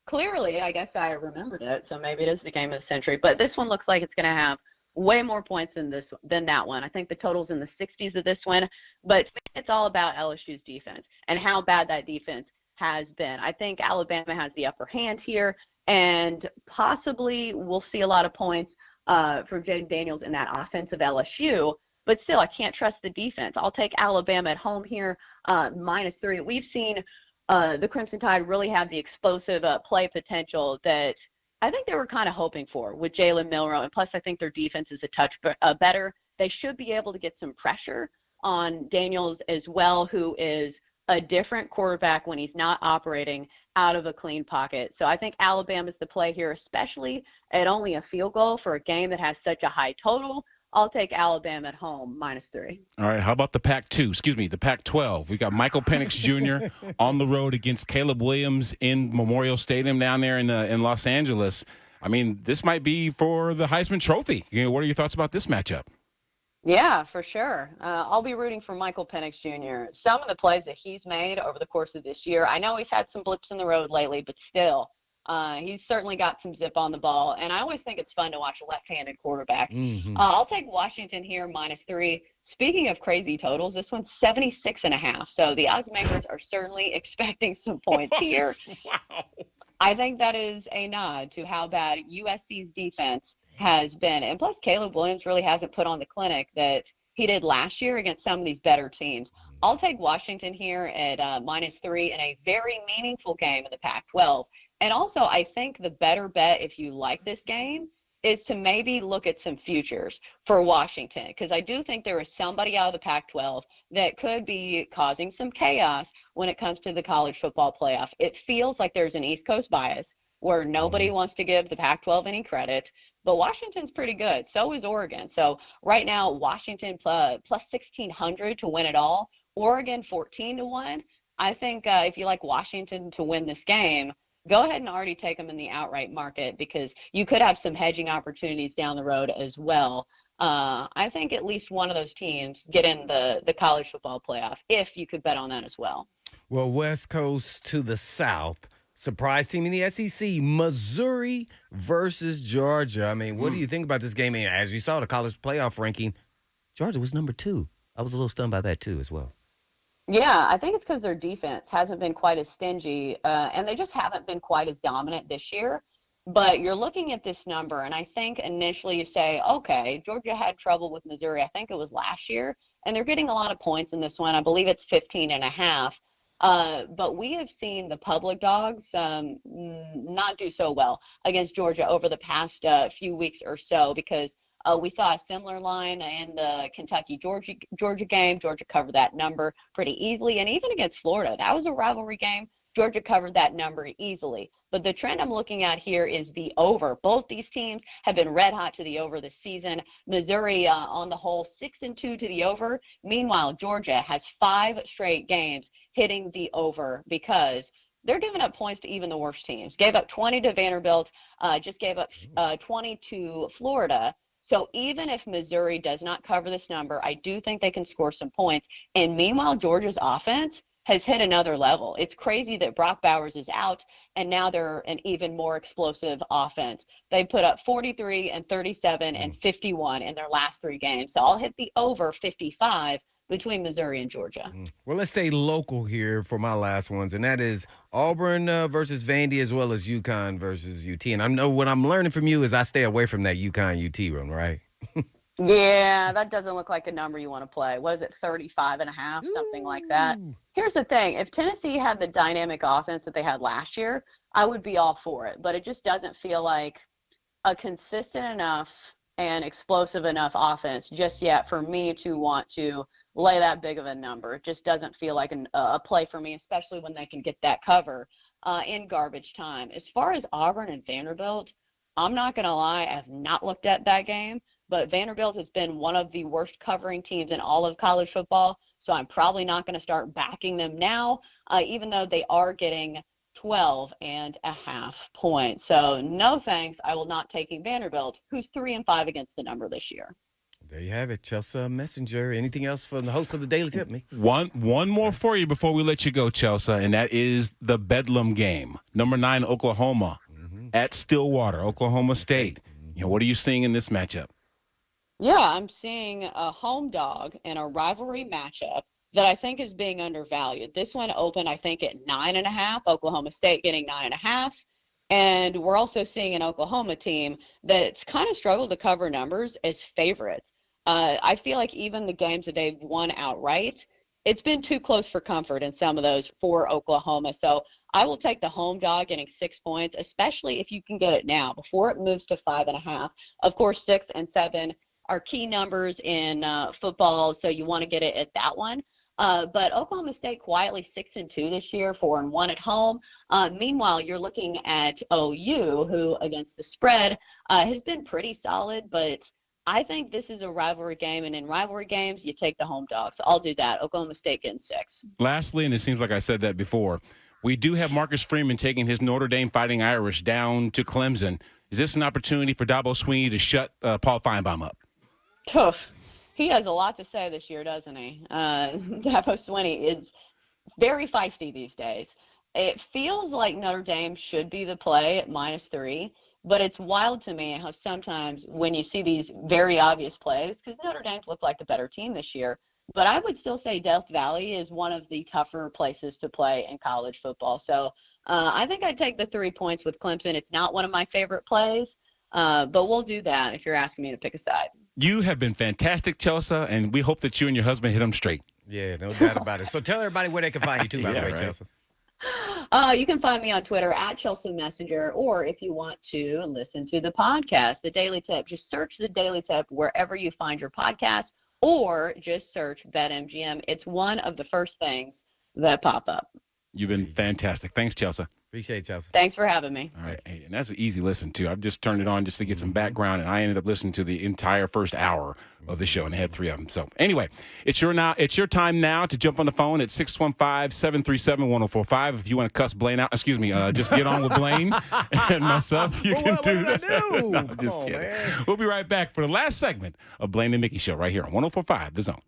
S11: clearly I guess I remembered it, so maybe it is the game of the century. But this one looks like it's going to have way more points than that one. I think the total's in the 60s of this one, but it's all about LSU's defense and how bad that defense has been. I think Alabama has the upper hand here, and possibly we'll see a lot of points from Jaden Daniels in that offense of LSU, but still I can't trust the defense. I'll take Alabama at home here, -3. We've seen the Crimson Tide really have the explosive play potential that I think they were kind of hoping for with Jalen Milroe, and plus I think their defense is a touch better. They should be able to get some pressure on Daniels as well, who is a different quarterback when he's not operating out of a clean pocket. So I think Alabama's the play here, especially at only a field goal for a game that has such a high total. I'll take Alabama at home, -3.
S2: All right, how about the the Pac-12? We got Michael Penix Jr. on the road against Caleb Williams in Memorial Stadium down there in Los Angeles. I mean, this might be for the Heisman Trophy. What are your thoughts about this matchup?
S11: Yeah, for sure. I'll be rooting for Michael Penix Jr. Some of the plays that he's made over the course of this year, I know he's had some blips in the road lately, but still, he's certainly got some zip on the ball. And I always think it's fun to watch a left-handed quarterback. I'll take Washington here, -3. Speaking of crazy totals, this one's 76.5. So the odds makers are certainly expecting some points here.
S2: Wow.
S11: I think that is a nod to how bad USC's defense has been. And plus, Caleb Williams really hasn't put on the clinic that he did last year against some of these better teams. I'll take Washington here at -3 in a very meaningful game in the Pac-12. And also, I think the better bet, if you like this game, is to maybe look at some futures for Washington, because I do think there is somebody out of the Pac-12 that could be causing some chaos when it comes to the college football playoff. It feels like there's an East Coast bias where nobody wants to give the Pac-12 any credit, but Washington's pretty good. So is Oregon. So right now, Washington plus 1,600 to win it all. Oregon 14-1. I think if you like Washington to win this game, go ahead and already take them in the outright market, because you could have some hedging opportunities down the road as well. I think at least one of those teams get in the college football playoff, if you could bet on that as well.
S3: Well, West Coast to the South. Surprise team in the SEC, Missouri versus Georgia. I mean, what do you think about this game? And as you saw, the college playoff ranking, Georgia was number 2. I was a little stunned by that, too, as well.
S11: Yeah, I think it's because their defense hasn't been quite as stingy, and they just haven't been quite as dominant this year. But you're looking at this number, and I think initially you say, okay, Georgia had trouble with Missouri. I think it was last year, and they're getting a lot of points in this one. I believe it's 15.5. But we have seen the public dogs not do so well against Georgia over the past few weeks or so, because we saw a similar line in the Kentucky-Georgia game. Georgia covered that number pretty easily. And even against Florida, that was a rivalry game. Georgia covered that number easily. But the trend I'm looking at here is the over. Both these teams have been red hot to the over this season. Missouri, on the whole, 6-2 to the over. Meanwhile, Georgia has 5 straight games hitting the over, because they're giving up points to even the worst teams. Gave up 20 to Vanderbilt, just gave up 20 to Florida. So even if Missouri does not cover this number, I do think they can score some points. And meanwhile, Georgia's offense has hit another level. It's crazy that Brock Bowers is out, and now they're an even more explosive offense. They put up 43 and 37 and 51 in their last 3 games. So I'll hit the over 55 between Missouri and Georgia.
S3: Well, let's stay local here for my last ones, and that is Auburn versus Vandy, as well as UConn versus UT. And I know what I'm learning from you is I stay away from that UConn-UT run, right?
S11: Yeah, that doesn't look like a number you want to play. What is it, 35.5, something like that? Here's the thing. If Tennessee had the dynamic offense that they had last year, I would be all for it. But it just doesn't feel like a consistent enough and explosive enough offense just yet for me to want to lay that big of a number. It just doesn't feel like a play for me, especially when they can get that cover in garbage time. As far as Auburn and Vanderbilt, I'm not going to lie, I have not looked at that game, but Vanderbilt has been one of the worst covering teams in all of college football, so I'm probably not going to start backing them now, even though they are getting 12.5 points. So no thanks. I will not taking Vanderbilt, who's 3-5 against the number this year.
S3: There you have it, Chelsa Messinger. Anything else from the host of the Daily Tip, me?
S2: One more for you before we let you go, Chelsa, and that is the Bedlam game. Number 9, Oklahoma at Stillwater, Oklahoma State. What are you seeing in this matchup?
S11: Yeah, I'm seeing a home dog in a rivalry matchup that I think is being undervalued. This one opened, I think, at 9.5, Oklahoma State getting 9.5. And we're also seeing an Oklahoma team that's kind of struggled to cover numbers as favorites. I feel like even the games that they've won outright, it's been too close for comfort in some of those for Oklahoma. So I will take the home dog getting 6 points, especially if you can get it now before it moves to 5.5. Of course, 6 and 7 are key numbers in football, so you want to get it at that one. But Oklahoma State quietly 6-2 this year, 4-1 at home. Meanwhile, you're looking at OU, who against the spread has been pretty solid, but I think this is a rivalry game, and in rivalry games, you take the home dog. So I'll do that. Oklahoma State getting 6.
S2: Lastly, and it seems like I said that before, we do have Marcus Freeman taking his Notre Dame Fighting Irish down to Clemson. Is this an opportunity for Dabo Swinney to shut Paul Feinbaum up?
S11: Tough. He has a lot to say this year, doesn't he? Dabo Swinney is very feisty these days. It feels like Notre Dame should be the play at -3, but it's wild to me how sometimes when you see these very obvious plays, because Notre Dame's looked like the better team this year, but I would still say Death Valley is one of the tougher places to play in college football. So I think I'd take the 3 points with Clemson. It's not one of my favorite plays, but we'll do that if you're asking me to pick a side.
S2: You have been fantastic, Chelsa, and we hope that you and your husband hit them straight.
S3: Yeah, no doubt about it. So tell everybody where they can find you, too, by the way,
S2: right.
S3: Chelsa.
S11: You can find me on Twitter at Chelsa Messinger, or if you want to listen to the podcast, The Daily Tip, just search The Daily Tip wherever you find your podcast, or just search BetMGM. It's one of the first things that pop up.
S2: You've been fantastic. Thanks, Chelsa.
S3: Appreciate it, Chelsea.
S11: Thanks for having me.
S2: All right. Hey, and that's an easy listen, too. I've just turned it on just to get some background, and I ended up listening to the entire first hour of the show, and they had 3 of them. So, anyway, it's your time now to jump on the phone at 615-737-1045. If you want to cuss Blaine out, just get on with Blaine and myself. You can do that.
S3: Do?
S2: No, I'm just kidding. Man. We'll be right back for the last segment of Blaine and Mickey Show right here on 1045 The Zone.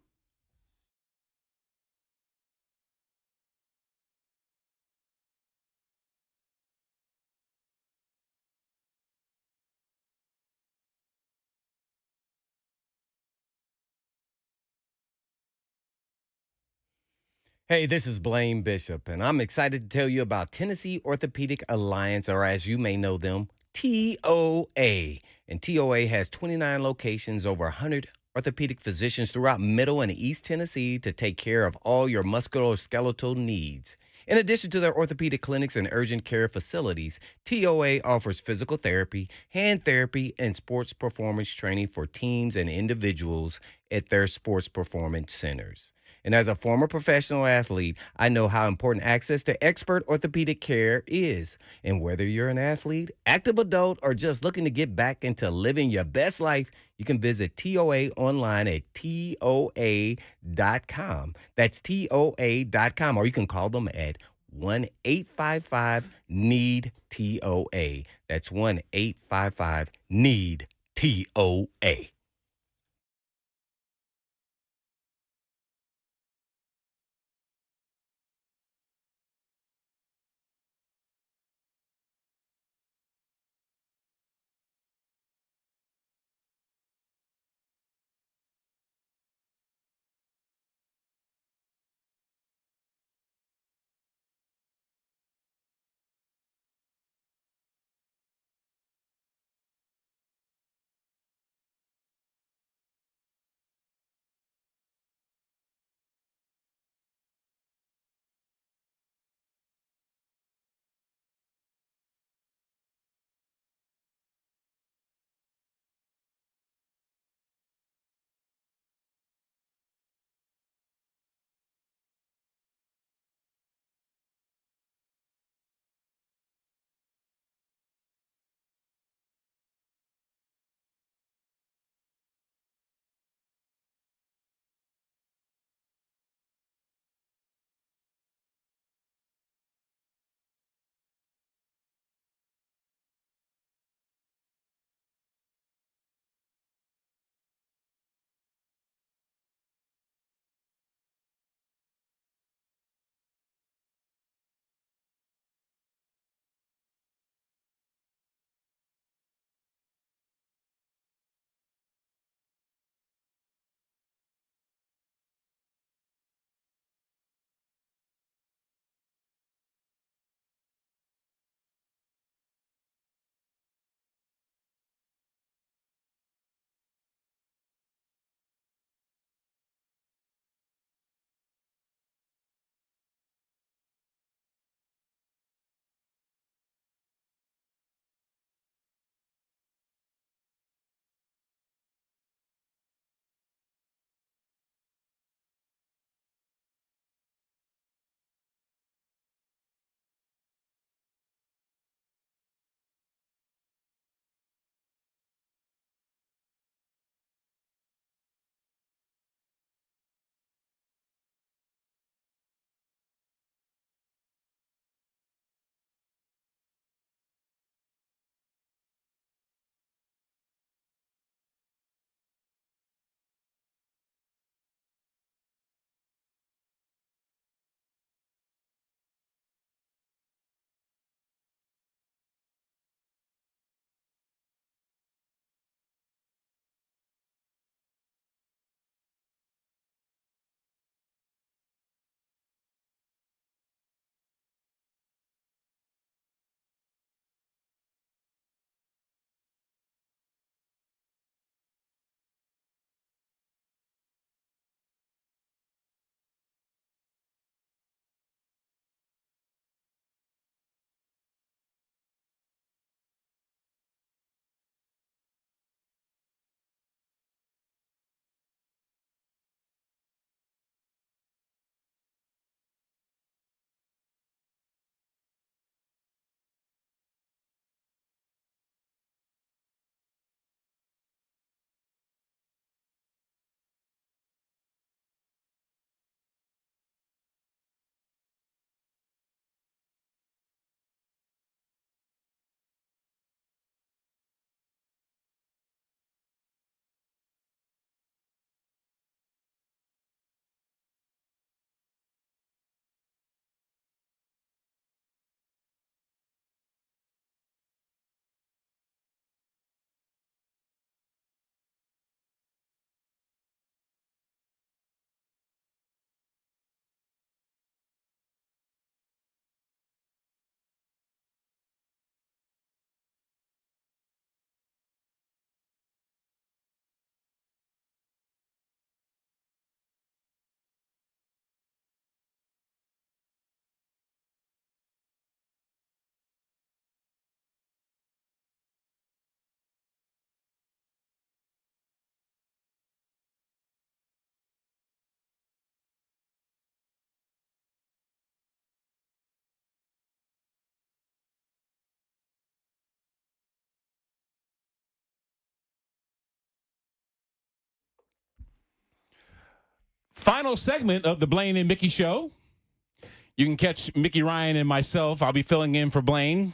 S3: Hey, this is Blaine Bishop, and I'm excited to tell you about Tennessee Orthopedic Alliance, or as you may know them, TOA. And TOA has 29 locations, over 100 orthopedic physicians throughout Middle and East Tennessee to take care of all your musculoskeletal needs. In addition to their orthopedic clinics and urgent care facilities, TOA offers physical therapy, hand therapy, and sports performance training for teams and individuals at their sports performance centers. And as a former professional athlete, I know how important access to expert orthopedic care is. And whether you're an athlete, active adult, or just looking to get back into living your best life, you can visit TOA online at TOA.com. That's TOA.com, or you can call them at 1-855-NEED-TOA. That's 1-855-NEED-TOA.
S2: Final segment of the Blaine and Mickey Show. You can catch Mickey Ryan and myself. I'll be filling in for Blaine.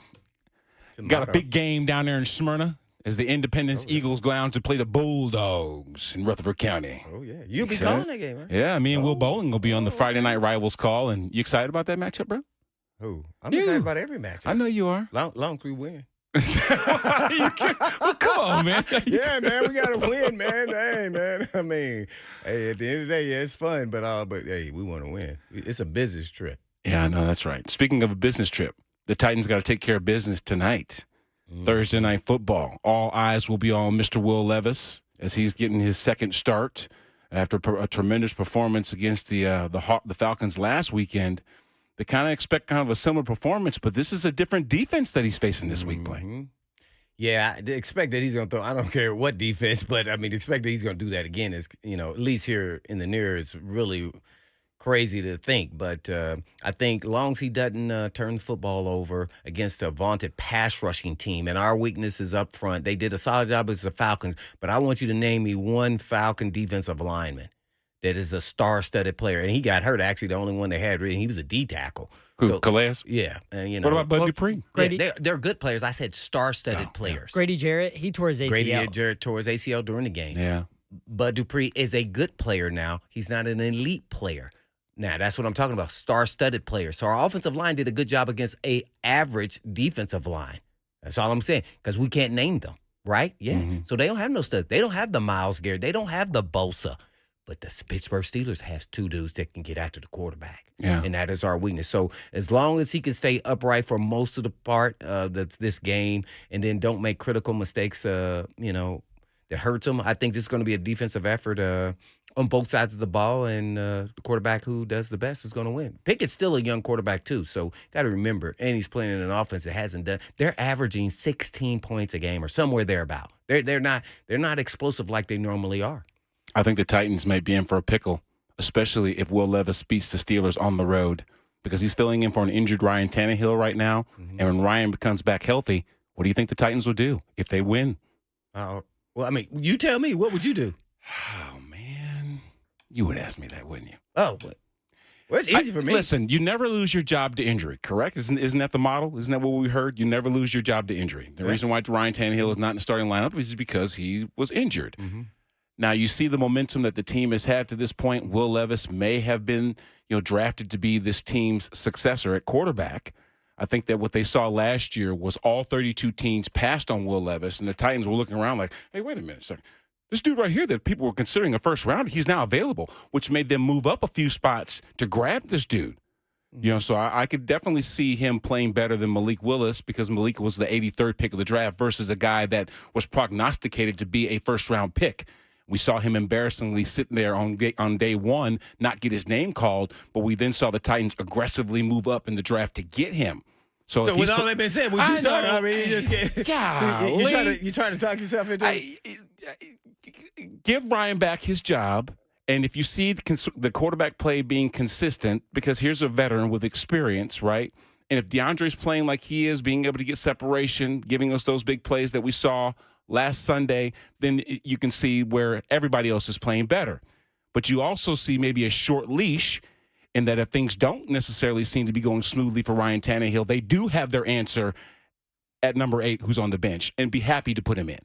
S2: Got a big game down there in Smyrna as the Independence Eagles go down to play the Bulldogs in Rutherford County.
S3: Oh, yeah. You'll be calling that game, right?
S2: Yeah, me and Will Bowling will be on the Friday Night Rivals call. And you excited about that matchup, bro?
S3: Who? I'm excited about every matchup.
S2: I know you are.
S3: Long as we win.
S2: Well, come on, man.
S3: Yeah, man, we gotta win, man. Hey, man. I mean, hey, at the end of the day, yeah, it's fun, but hey, we want to win. It's a business trip.
S2: Yeah, I know that's right. Speaking of a business trip, the Titans got to take care of business tonight. Thursday night football. All eyes will be on Mr. Will Levis as he's getting his second start after a tremendous performance against the Falcons last weekend. They kind of expect kind of a similar performance, but this is a different defense that he's facing this week, Blaine.
S3: Yeah, I expect that he's going to throw. I don't care what defense, but I mean, expect that he's going to do that again. Is at least here in the near, it's really crazy to think. But I think long as he doesn't turn the football over against a vaunted pass rushing team, and our weakness is up front. They did a solid job as the Falcons, but I want you to name me one Falcon defensive lineman that is a star-studded player, and he got hurt. Actually, the only one they had, he was a D tackle.
S2: Who, Calais?
S3: Yeah,
S2: What about Bud Dupree?
S3: Yeah, they're good players. I said star-studded players.
S7: Grady Jarrett, he tore his ACL.
S3: Grady Jarrett tore his ACL during the game.
S2: Yeah.
S3: Bud Dupree is a good player now. He's not an elite player. Now, that's what I'm talking about, star-studded players. So our offensive line did a good job against a average defensive line. That's all I'm saying, because we can't name them, right? Yeah.
S2: Mm-hmm.
S3: So they don't have no studs. They don't have the Myles Garrett. They don't have the Bosa. But the Pittsburgh Steelers have two dudes that can get after the quarterback.
S2: Yeah.
S3: And that is our weakness. So as long as he can stay upright for most of the part that's this game and then don't make critical mistakes, that hurts him, I think this is going to be a defensive effort on both sides of the ball, and the quarterback who does the best is going to win. Pickett's still a young quarterback, too, so got to remember. And he's playing in an offense that hasn't done – they're averaging 16 points a game or somewhere thereabout. They're not explosive like they normally are.
S2: I think the Titans may be in for a pickle, especially if Will Levis beats the Steelers on the road, because he's filling in for an injured Ryan Tannehill right now. Mm-hmm. And when Ryan becomes back healthy, what do you think the Titans will do if they win?
S3: Well, I mean, you tell me. What would you do?
S2: Oh, man. You would ask me that, wouldn't you?
S3: Oh, well, it's easy for me.
S2: Listen, you never lose your job to injury, correct? Isn't that the model? Isn't that what we heard? You never lose your job to injury. The reason why Ryan Tannehill is not in the starting lineup is because he was injured. Mm-hmm. Now, you see the momentum that the team has had to this point. Will Levis may have been, drafted to be this team's successor at quarterback. I think that what they saw last year was all 32 teams passed on Will Levis, and the Titans were looking around like, hey, wait a minute, sir. This dude right here that people were considering a first rounder, he's now available, which made them move up a few spots to grab this dude. So I could definitely see him playing better than Malik Willis, because Malik was the 83rd pick of the draft versus a guy that was prognosticated to be a first-round pick. We saw him embarrassingly sitting there on day one, not get his name called, but we then saw the Titans aggressively move up in the draft to get him. So
S3: with all that being said, would you start? I mean, you just get you trying to talk yourself into it?
S2: Give Ryan back his job, and if you see the quarterback play being consistent, because here's a veteran with experience, right? And if DeAndre's playing like he is, being able to get separation, giving us those big plays that we saw last Sunday, then you can see where everybody else is playing better. But you also see maybe a short leash in that if things don't necessarily seem to be going smoothly for Ryan Tannehill, they do have their answer at number 8 who's on the bench and be happy to put him in.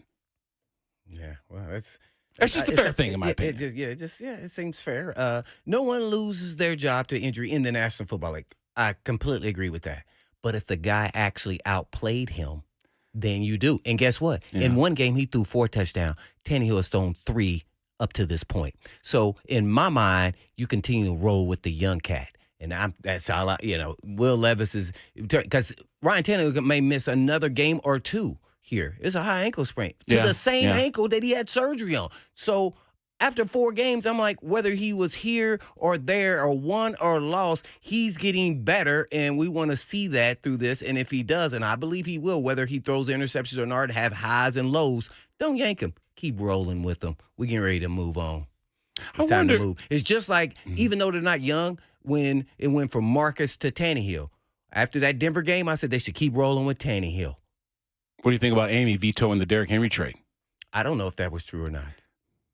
S3: Yeah, well,
S2: that's just a fair thing in my opinion.
S3: It seems fair. No one loses their job to injury in the National Football League. I completely agree with that. But if the guy actually outplayed him, then you do. And guess what? Yeah. In one game, he threw 4 touchdowns. Tannehill has thrown 3 up to this point. So in my mind, you continue to roll with the young cat. And that's all Will Levis is – because Ryan Tannehill may miss another game or 2 here. It's a high ankle sprain to the same ankle that he had surgery on. So after 4 games, I'm like, whether he was here or there or won or lost, he's getting better, and we want to see that through this. And if he does, and I believe he will, whether he throws interceptions or not, have highs and lows, don't yank him. Keep rolling with him. We're getting ready to move on. It's time to move. It's just like, even though they're not young, when it went from Marcus to Tannehill. After that Denver game, I said they should keep rolling with Tannehill.
S2: What do you think about Amy vetoing the Derrick Henry trade?
S3: I don't know if that was true or not.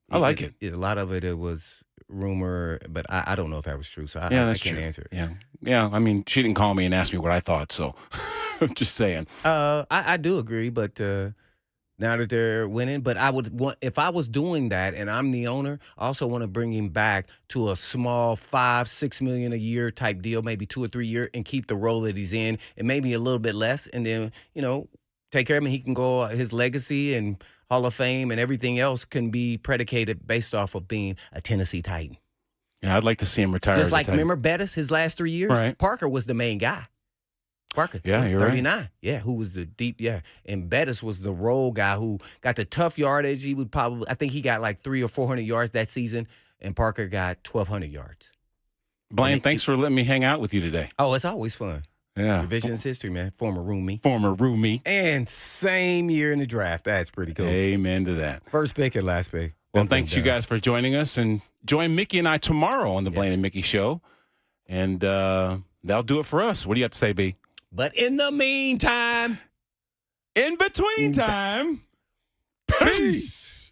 S2: I like it.
S3: A lot of it was rumor, but I don't know if that was true, so I
S2: that's
S3: can't
S2: true.
S3: answer it.
S2: Yeah. I mean, she didn't call me and ask me what I thought, so I'm just saying.
S3: I do agree, but now that they're winning, but I would want, if I was doing that and I'm the owner, I also want to bring him back to a small $5-6 million a year type deal, maybe 2 or 3 year, and keep the role that he's in, and maybe a little bit less, and then take care of him. He can go, his legacy and Hall of Fame and everything else can be predicated based off of being a Tennessee Titan.
S2: Yeah, I'd like to see him retire.
S3: Just like, remember Bettis, his last 3 years?
S2: Right.
S3: Parker was the main guy. Parker,
S2: yeah, you're
S3: 39.
S2: right.
S3: Yeah, who was the deep, and Bettis was the role guy who got the tough yardage. He would I think he got like 300 or 400 yards that season, and Parker got 1,200 yards.
S2: Blaine, thanks for letting me hang out with you today.
S3: Oh, it's always fun.
S2: Yeah.
S3: Revisionist history, man. Former roomie.
S2: And
S3: same year in the draft. That's pretty cool.
S2: Amen to that.
S3: First pick and last pick.
S2: Well, thanks you guys for joining us, and join Mickey and I tomorrow on the Blaine and Mickey Show. And that'll do it for us. What do you have to say, B?
S3: But in the meantime,
S2: in between time, peace.